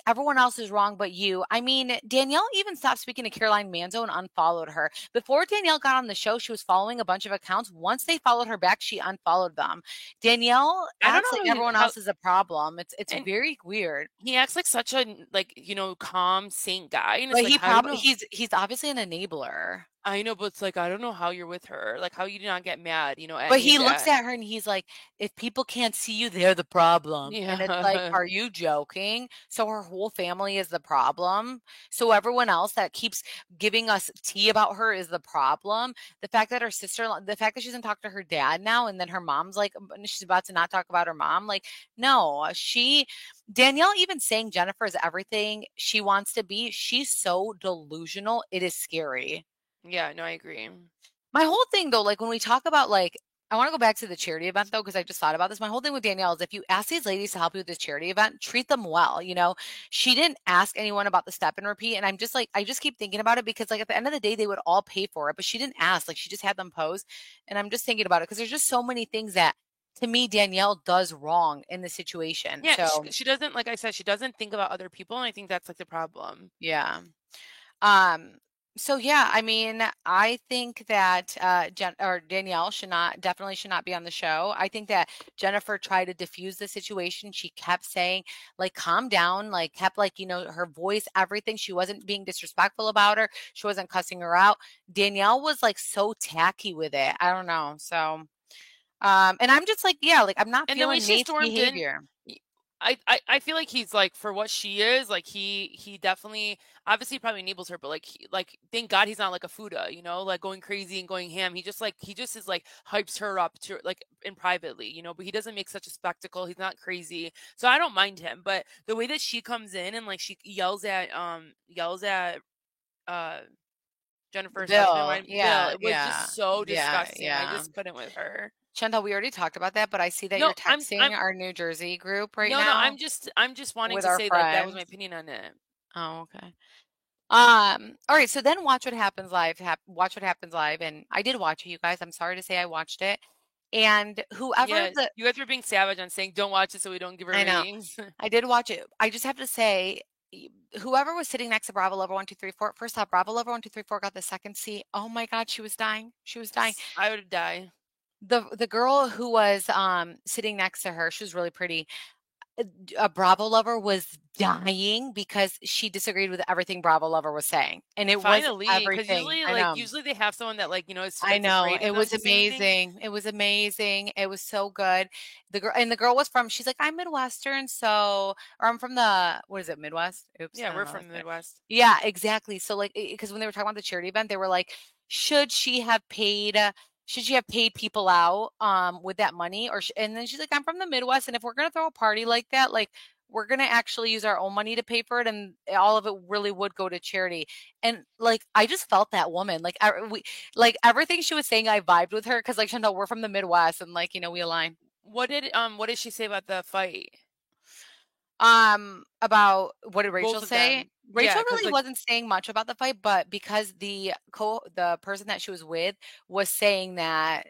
Speaker 1: everyone else is wrong but you. I mean, Danielle even stopped speaking to Caroline Manzo and unfollowed her. Before Danielle got on the show, she was following a bunch of accounts. Once they followed her back, she unfollowed them. Danielle
Speaker 2: I don't
Speaker 1: acts
Speaker 2: know
Speaker 1: like
Speaker 2: how
Speaker 1: everyone else is a problem. It's
Speaker 2: and
Speaker 1: very weird.
Speaker 2: he acts like such a, like, calm, saint guy, and it's
Speaker 1: But
Speaker 2: like,
Speaker 1: he
Speaker 2: I don't
Speaker 1: probably
Speaker 2: know.
Speaker 1: he's obviously an enabler.
Speaker 2: I know, but it's like, I don't know how you're with her, like, how you do not get mad, at
Speaker 1: But
Speaker 2: any of
Speaker 1: he looks
Speaker 2: that.
Speaker 1: at her and he's like, "If people can't see you, they're the problem." And it's like,
Speaker 2: Yeah.
Speaker 1: "Are you joking?" So her whole family is the problem. So everyone else that keeps giving us tea about her is the problem. The fact that she doesn't talk to her dad now, and then her mom's like, she's about to not talk about her mom. Like, no, Danielle even saying Jennifer is everything she wants to be. She's so delusional. It is scary.
Speaker 2: Yeah, no, I agree.
Speaker 1: My whole thing though, like when we talk about like I want to go back to the charity event though, because I just thought about this. My whole thing with Danielle is if you ask these ladies to help you with this charity event, treat them well. She didn't ask anyone about the step and repeat. And I'm just like, I just keep thinking about it because like at the end of the day, they would all pay for it, but she didn't ask. Like she just had them pose. And I'm just thinking about it because there's just so many things that to me, Danielle does wrong in the situation.
Speaker 2: Yeah,
Speaker 1: So
Speaker 2: she doesn't, like I said, she doesn't think about other people, and I think that's, like, the problem.
Speaker 1: yeah. Um, so yeah, I mean, I think that Danielle should not be on the show. I think that Jennifer tried to diffuse the situation. She kept saying, like, calm down, like kept like, her voice, everything. She wasn't being disrespectful about her. She wasn't cussing her out. Danielle was like so tacky with it. I don't know. So and I'm just like, yeah, like I'm not
Speaker 2: And the way
Speaker 1: feeling
Speaker 2: she
Speaker 1: Nate's
Speaker 2: stormed in,
Speaker 1: behavior.
Speaker 2: y I feel like he's, like, for what she is, like, he definitely obviously probably enables her, but, like, thank God he's not like a Fuda, like, going crazy and going ham. He just is, like, hypes her up to, like, in privately, but he doesn't make such a spectacle. He's not crazy. So I don't mind him, but the way that she comes in and, like, she yells at, uh, Jennifer's husband,
Speaker 1: Bill,
Speaker 2: right? Bill,
Speaker 1: yeah,
Speaker 2: it was
Speaker 1: yeah,
Speaker 2: just so
Speaker 1: yeah,
Speaker 2: disgusting. I
Speaker 1: yeah.
Speaker 2: just couldn't with her.
Speaker 1: Chantal, we already talked about that, but I see that
Speaker 2: No,
Speaker 1: you're texting our New Jersey group right
Speaker 2: no,
Speaker 1: now
Speaker 2: I'm just wanting
Speaker 1: with
Speaker 2: to
Speaker 1: our
Speaker 2: say, like, that was my
Speaker 1: friends.
Speaker 2: opinion on it.
Speaker 1: Oh, okay. All right, so then Watch What Happens Live, Watch What Happens Live, and I did watch it, you guys. I'm sorry to say I watched it. And whoever
Speaker 2: Yeah,
Speaker 1: the
Speaker 2: you guys were being savage on saying, "Don't watch it so we don't give her
Speaker 1: I know,
Speaker 2: ratings."
Speaker 1: I did watch it. I just have to say, whoever was sitting next to Bravo Lover 1, 2, 3, 4. First off, Bravo Lover 1, 2, 3, 4 got the second seat. Oh my God, she was dying. She was dying.
Speaker 2: I would die.
Speaker 1: The girl who was sitting next to her, she was really pretty. A Bravo lover was dying because she disagreed with everything Bravo lover was saying, and it was
Speaker 2: Finally, because
Speaker 1: everything.
Speaker 2: usually,
Speaker 1: I know.
Speaker 2: usually they have someone that, like,
Speaker 1: I
Speaker 2: is
Speaker 1: know.
Speaker 2: afraid of
Speaker 1: It
Speaker 2: them
Speaker 1: was
Speaker 2: to say anything.
Speaker 1: amazing. It was amazing. It was so good. The girl was from she's like, "I'm Midwestern, so or I'm from the what is it, Midwest?" Oops,
Speaker 2: Yeah,
Speaker 1: I don't
Speaker 2: we're
Speaker 1: know.
Speaker 2: from the Midwest.
Speaker 1: Yeah, exactly. So like because when they were talking about the charity event, they were like, "Should she have paid should she have paid people out with that money and then she's like, I'm from the Midwest, and if we're gonna throw a party like that, like we're gonna actually use our own money to pay for it, and all of it really would go to charity. And like I just felt that woman, like like everything she was saying, I vibed with her because like Chantel, we're from the Midwest, and like we align.
Speaker 2: What did she say about the fight?
Speaker 1: About what did Rachel
Speaker 2: Both of
Speaker 1: say?
Speaker 2: them. Yeah,
Speaker 1: Rachel
Speaker 2: because
Speaker 1: really
Speaker 2: like
Speaker 1: wasn't saying much about the fight, but because the person that she was with was saying that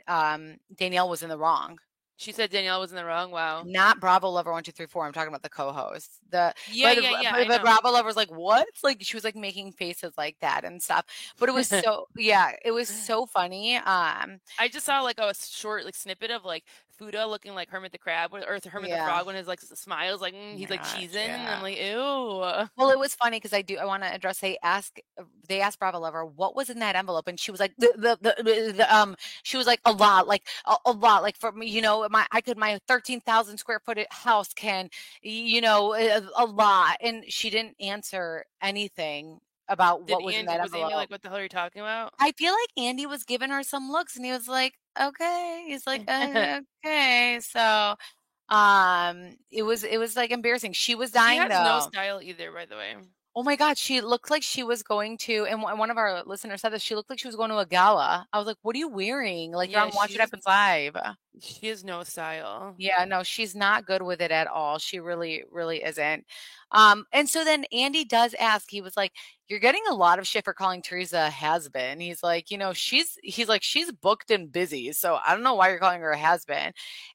Speaker 1: Danielle was in the wrong.
Speaker 2: she said Danielle was in the wrong. Wow.
Speaker 1: Not Bravo Lover 1, 2, 3, 4. I'm talking about the co-host.
Speaker 2: Yeah, yeah, yeah, I
Speaker 1: But
Speaker 2: know.
Speaker 1: Bravo Lover's like, what? Like she was like making faces like that and stuff. But it was so yeah, it was so funny.
Speaker 2: I just saw like a short like snippet of like Fuda looking like Hermit the Crab or Hermit the
Speaker 1: Yeah.
Speaker 2: Frog when his like smiles like
Speaker 1: Oh
Speaker 2: he's
Speaker 1: my
Speaker 2: like
Speaker 1: gosh,
Speaker 2: cheesing and I'm
Speaker 1: yeah.
Speaker 2: like ew.
Speaker 1: Well, it was funny because I want to address. They asked Bravo Lover what was in that envelope, and she was like she was like a lot, like a lot, like for me, my 13,000 square foot house can, a lot, and she didn't answer anything about what was in that
Speaker 2: Was Andy
Speaker 1: envelope.
Speaker 2: like what the hell are you talking about?
Speaker 1: I feel like Andy was giving her some looks, and he was like, okay, he's like, okay, so it was like embarrassing. She was
Speaker 2: She
Speaker 1: dying
Speaker 2: has no
Speaker 1: though.
Speaker 2: style either, by the way.
Speaker 1: Oh my god, she looked like she was going to, and one of our listeners said that she looked like she was going to a gala. I was like, "What are you wearing? Like you're
Speaker 2: Yeah,
Speaker 1: on Watch What Happens Live."
Speaker 2: she has no style.
Speaker 1: Yeah, no, she's not good with it at all. She really, really isn't. And so then Andy does ask, he was like, you're getting a lot of shit for calling Teresa a has-been. He's like, he's like, she's booked and busy. So I don't know why you're calling her a has-been.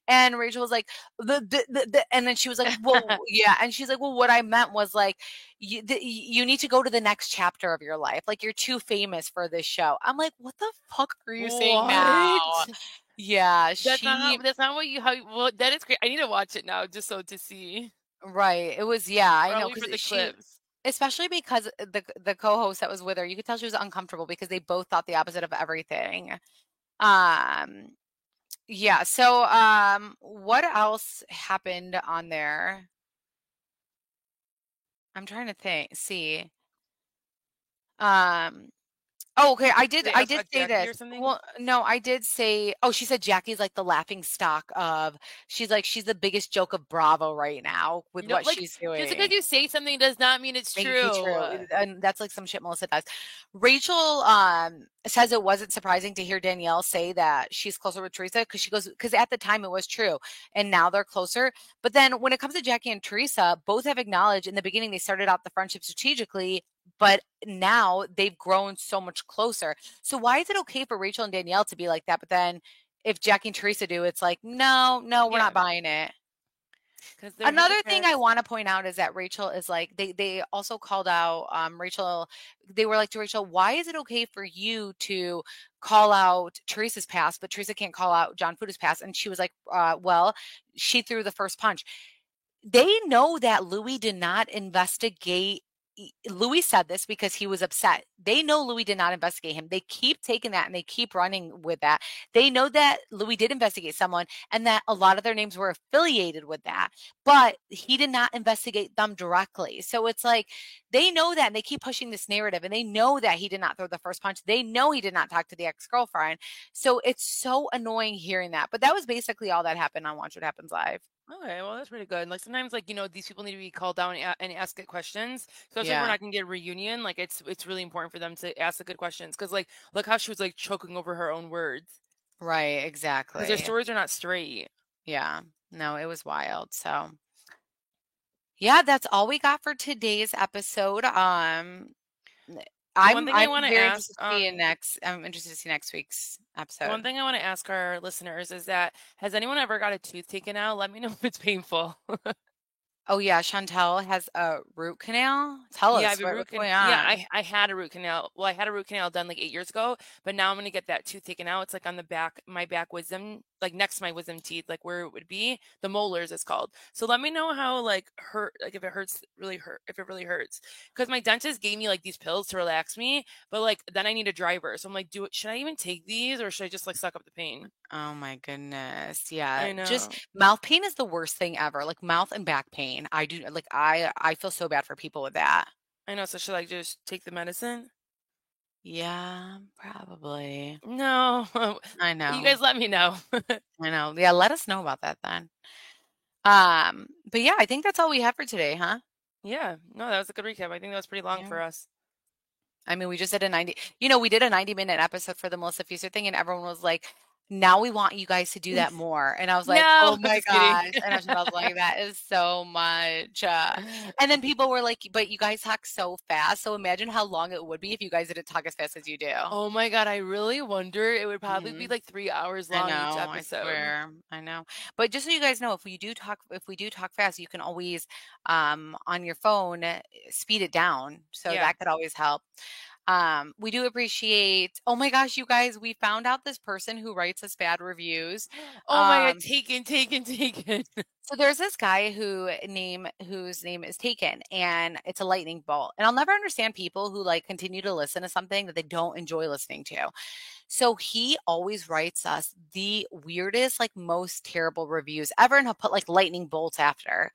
Speaker 1: And Rachel was like, and then she was like, well, yeah. And she's like, well, what I meant was like, you need to go to the next chapter of your life. Like you're too famous for this show. I'm like, what the fuck are you saying now?
Speaker 2: What?
Speaker 1: Yeah, she
Speaker 2: That's not what you how well that is great. I need to watch it now just so to see.
Speaker 1: right. It was yeah, I
Speaker 2: Or
Speaker 1: know
Speaker 2: only
Speaker 1: because
Speaker 2: for the
Speaker 1: she
Speaker 2: clips.
Speaker 1: especially because the co-host that was with her, you could tell she was uncomfortable because they both thought the opposite of everything. Um yeah, so what else happened on there? I'm trying to see. Um Oh, okay. I did
Speaker 2: They
Speaker 1: I
Speaker 2: asked
Speaker 1: did
Speaker 2: about
Speaker 1: say
Speaker 2: Jackie or
Speaker 1: this.
Speaker 2: something?
Speaker 1: Well, no, I did say, oh, she said Jackie's like the laughing stock of she's the biggest joke of Bravo right now with
Speaker 2: No,
Speaker 1: what
Speaker 2: like
Speaker 1: she's
Speaker 2: just because
Speaker 1: doing.
Speaker 2: you say something does not mean it's
Speaker 1: Make it be
Speaker 2: true.
Speaker 1: true. And that's like some shit Melissa does. Rachel says it wasn't surprising to hear Danielle say that she's closer with Teresa because she goes because at the time it was true and now they're closer. But then when it comes to Jackie and Teresa, both have acknowledged in the beginning they started out the friendship strategically, but now they've grown so much closer. So why is it okay for Rachel and Danielle to be like that? But then if Jackie and Teresa do, it's like, no, no, we're
Speaker 2: Yeah,
Speaker 1: not buying it.
Speaker 2: because they're
Speaker 1: Another thing I
Speaker 2: hypocrites.
Speaker 1: want to point out is that Rachel is like they also called out Rachel. They were like to Rachel, why is it okay for you to call out Teresa's past, but Teresa can't call out John Fuda's past? And she was like, well, she threw the first punch. They know that Louis did not investigate. Louis said this because he was upset. They know Louis did not investigate him. They keep taking that and they keep running with that. They know that Louis did investigate someone and that a lot of their names were affiliated with that, but he did not investigate them directly. So it's like they know that and they keep pushing this narrative and they know that he did not throw the first punch. They know he did not talk to the ex girlfriend. So it's so annoying hearing that. But that was basically all that happened on Watch What Happens Live.
Speaker 2: Okay, well that's pretty good. Like sometimes, like these people need to be called down and ask good questions. Especially if we're
Speaker 1: Yeah.
Speaker 2: not gonna get a reunion, like it's really important for them to ask the good questions. Because like look how she was like choking over her own words
Speaker 1: Right,
Speaker 2: because their
Speaker 1: exactly.
Speaker 2: stories are not straight.
Speaker 1: Yeah. No, it was wild. So, yeah, that's all we got for today's episode.
Speaker 2: The one thing I
Speaker 1: I'm
Speaker 2: want to
Speaker 1: very
Speaker 2: ask,
Speaker 1: interested to see I'm interested to see next week's
Speaker 2: the one
Speaker 1: episode.
Speaker 2: thing I want to ask our listeners is that has anyone ever got a tooth taken out? Let me know if it's painful.
Speaker 1: Oh yeah, Chantel has a root canal. Tell
Speaker 2: Yeah, I
Speaker 1: us
Speaker 2: have a root
Speaker 1: what's
Speaker 2: can.
Speaker 1: going
Speaker 2: Yeah,
Speaker 1: on.
Speaker 2: I had a root canal. Well, I had a root canal done like 8 years ago, but now I'm gonna get that tooth taken out. It's like on the back, my back wisdom, like next to my wisdom teeth, like where it would be the molars. It's called. So let me know how like hurt, like if it hurts, really hurt, if it really hurts. Because my dentist gave me like these pills to relax me, but like then I need a driver. So I'm like, should I even take these or should I just like suck up the pain?
Speaker 1: Oh my goodness. Yeah,
Speaker 2: I
Speaker 1: just
Speaker 2: know.
Speaker 1: mouth pain is the worst thing ever. Like mouth and back pain. I do like I feel so bad for people with that.
Speaker 2: I know. So should I just take the medicine?
Speaker 1: Yeah, probably.
Speaker 2: No.
Speaker 1: I
Speaker 2: You
Speaker 1: know.
Speaker 2: guys let me know.
Speaker 1: I know. Yeah, let us know about that then. But yeah, I think that's all we have for today, huh?
Speaker 2: Yeah. No, that was a good recap. I think that was pretty long
Speaker 1: Yeah.
Speaker 2: for us.
Speaker 1: I mean, we just did a 90, we did a 90-minute episode for the Melissa Feuster thing, and everyone was like, now we want you guys to do that more. And I was like,
Speaker 2: No,
Speaker 1: oh my
Speaker 2: just kidding.
Speaker 1: gosh. And I was like, that is so much. And then people were like, but you guys talk so fast. So imagine how long it would be if you guys didn't talk as fast as you do.
Speaker 2: Oh my God, I really wonder it would probably be
Speaker 1: Mhm.
Speaker 2: like 3 hours
Speaker 1: I
Speaker 2: long each
Speaker 1: know, I
Speaker 2: episode.
Speaker 1: swear. I know. But just so you guys know, if we do talk fast, you can always on your phone speed it down. So
Speaker 2: Yeah.
Speaker 1: that could always help. We do appreciate, oh my gosh, you guys, we found out this person who writes us bad reviews.
Speaker 2: Oh my God,
Speaker 1: Um,
Speaker 2: taken, taken, taken.
Speaker 1: so there's this guy whose name is Taken, and it's a lightning bolt. And I'll never understand people who like continue to listen to something that they don't enjoy listening to. So he always writes us the weirdest, like most terrible reviews ever, and he'll put like lightning bolts after.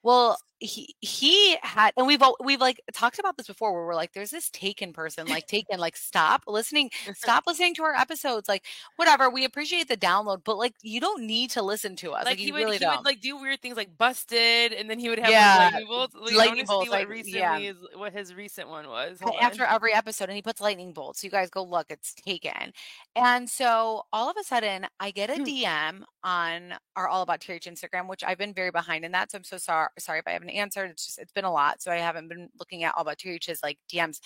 Speaker 1: Well, he had, and we've like talked about this before, where we're like, there's this Taken person, like Taken, like stop listening to our episodes, like whatever. We appreciate the download, but like you don't need to listen to us, like
Speaker 2: Like
Speaker 1: you
Speaker 2: he
Speaker 1: really
Speaker 2: would
Speaker 1: don't.
Speaker 2: like do weird things like busted, and then he would have like
Speaker 1: Yeah,
Speaker 2: lightning bolts. Like, I want
Speaker 1: lightning
Speaker 2: to see
Speaker 1: bolts, like yeah.
Speaker 2: what his recent one was. Hold
Speaker 1: After
Speaker 2: on.
Speaker 1: every episode, and he puts lightning bolts. You guys go look, it's Taken. And so all of a sudden I get a DM on our All About TH Instagram, which I've been very behind in that. So I'm so sorry if I haven't answered. It's been a lot. So I haven't been looking at All About TH's like DMs.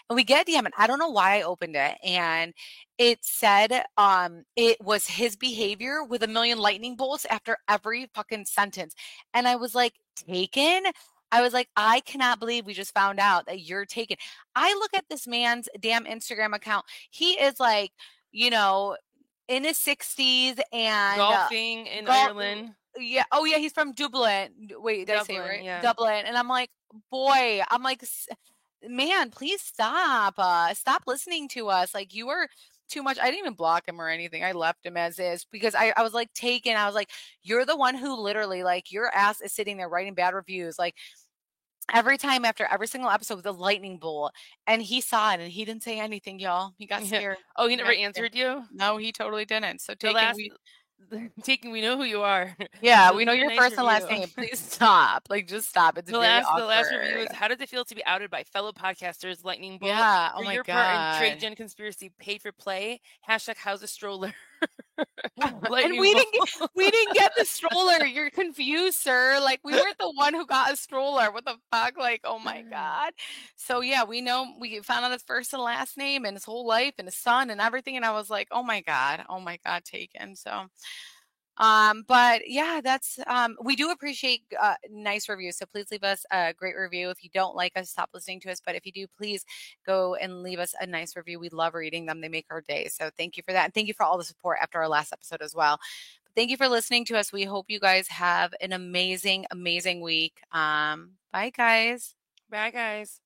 Speaker 1: And we get a DM, and I don't know why I opened it. And it said it was his behavior with a million lightning bolts after every fucking sentence. And I was like, Taken? I was like, I cannot believe we just found out that you're Taken. I look at this man's damn Instagram account. He is like, you know, in his 60s and
Speaker 2: Golfing in
Speaker 1: golf.
Speaker 2: Ireland,
Speaker 1: Yeah. Oh, yeah. He's from Dublin. Wait, did I say it
Speaker 2: Dublin.
Speaker 1: right?
Speaker 2: Yeah.
Speaker 1: Dublin. And I'm like, boy, I'm like, man, please stop. Stop listening to us. Like, you were too much. I didn't even block him or anything. I left him as is because I was like Taken. I was like, you're the one who literally, like, your ass is sitting there writing bad reviews. Like, every time after every single episode with a lightning bolt, and he saw it and he didn't say anything, y'all. He got
Speaker 2: Yeah.
Speaker 1: scared.
Speaker 2: Oh, he
Speaker 1: He
Speaker 2: never
Speaker 1: got scared.
Speaker 2: answered you.
Speaker 1: No, he totally didn't. So
Speaker 2: The
Speaker 1: Taken,
Speaker 2: last
Speaker 1: we
Speaker 2: taking, we know who you are.
Speaker 1: yeah,
Speaker 2: So
Speaker 1: we know
Speaker 2: leave a
Speaker 1: your
Speaker 2: nice
Speaker 1: first and last
Speaker 2: review.
Speaker 1: name. Please stop. Like, just stop. It's very
Speaker 2: The last review
Speaker 1: awkward.
Speaker 2: is, how does it feel to be outed by fellow podcasters? Lightning bolt
Speaker 1: Yeah. Oh
Speaker 2: for
Speaker 1: my
Speaker 2: your part in trade
Speaker 1: God.
Speaker 2: gen conspiracy paid for play. Hashtag how's a stroller.
Speaker 1: And
Speaker 2: Lightning bolt.
Speaker 1: we didn't get the stroller. You're confused, sir. Like, we weren't the one who got a stroller. What the fuck? Like, oh my God. So yeah, we found out his first and last name and his whole life and his son and everything. And I was like, oh my God. Oh my God, Taken. So but yeah, that's we do appreciate nice reviews. So please leave us a great review. If you don't like us, stop listening to us. But if you do, please go and leave us a nice review. We love reading them. They make our day. So thank you for that. And thank you for all the support after our last episode as well. But thank you for listening to us. We hope you guys have an amazing, amazing week. Bye guys.
Speaker 2: Bye, guys.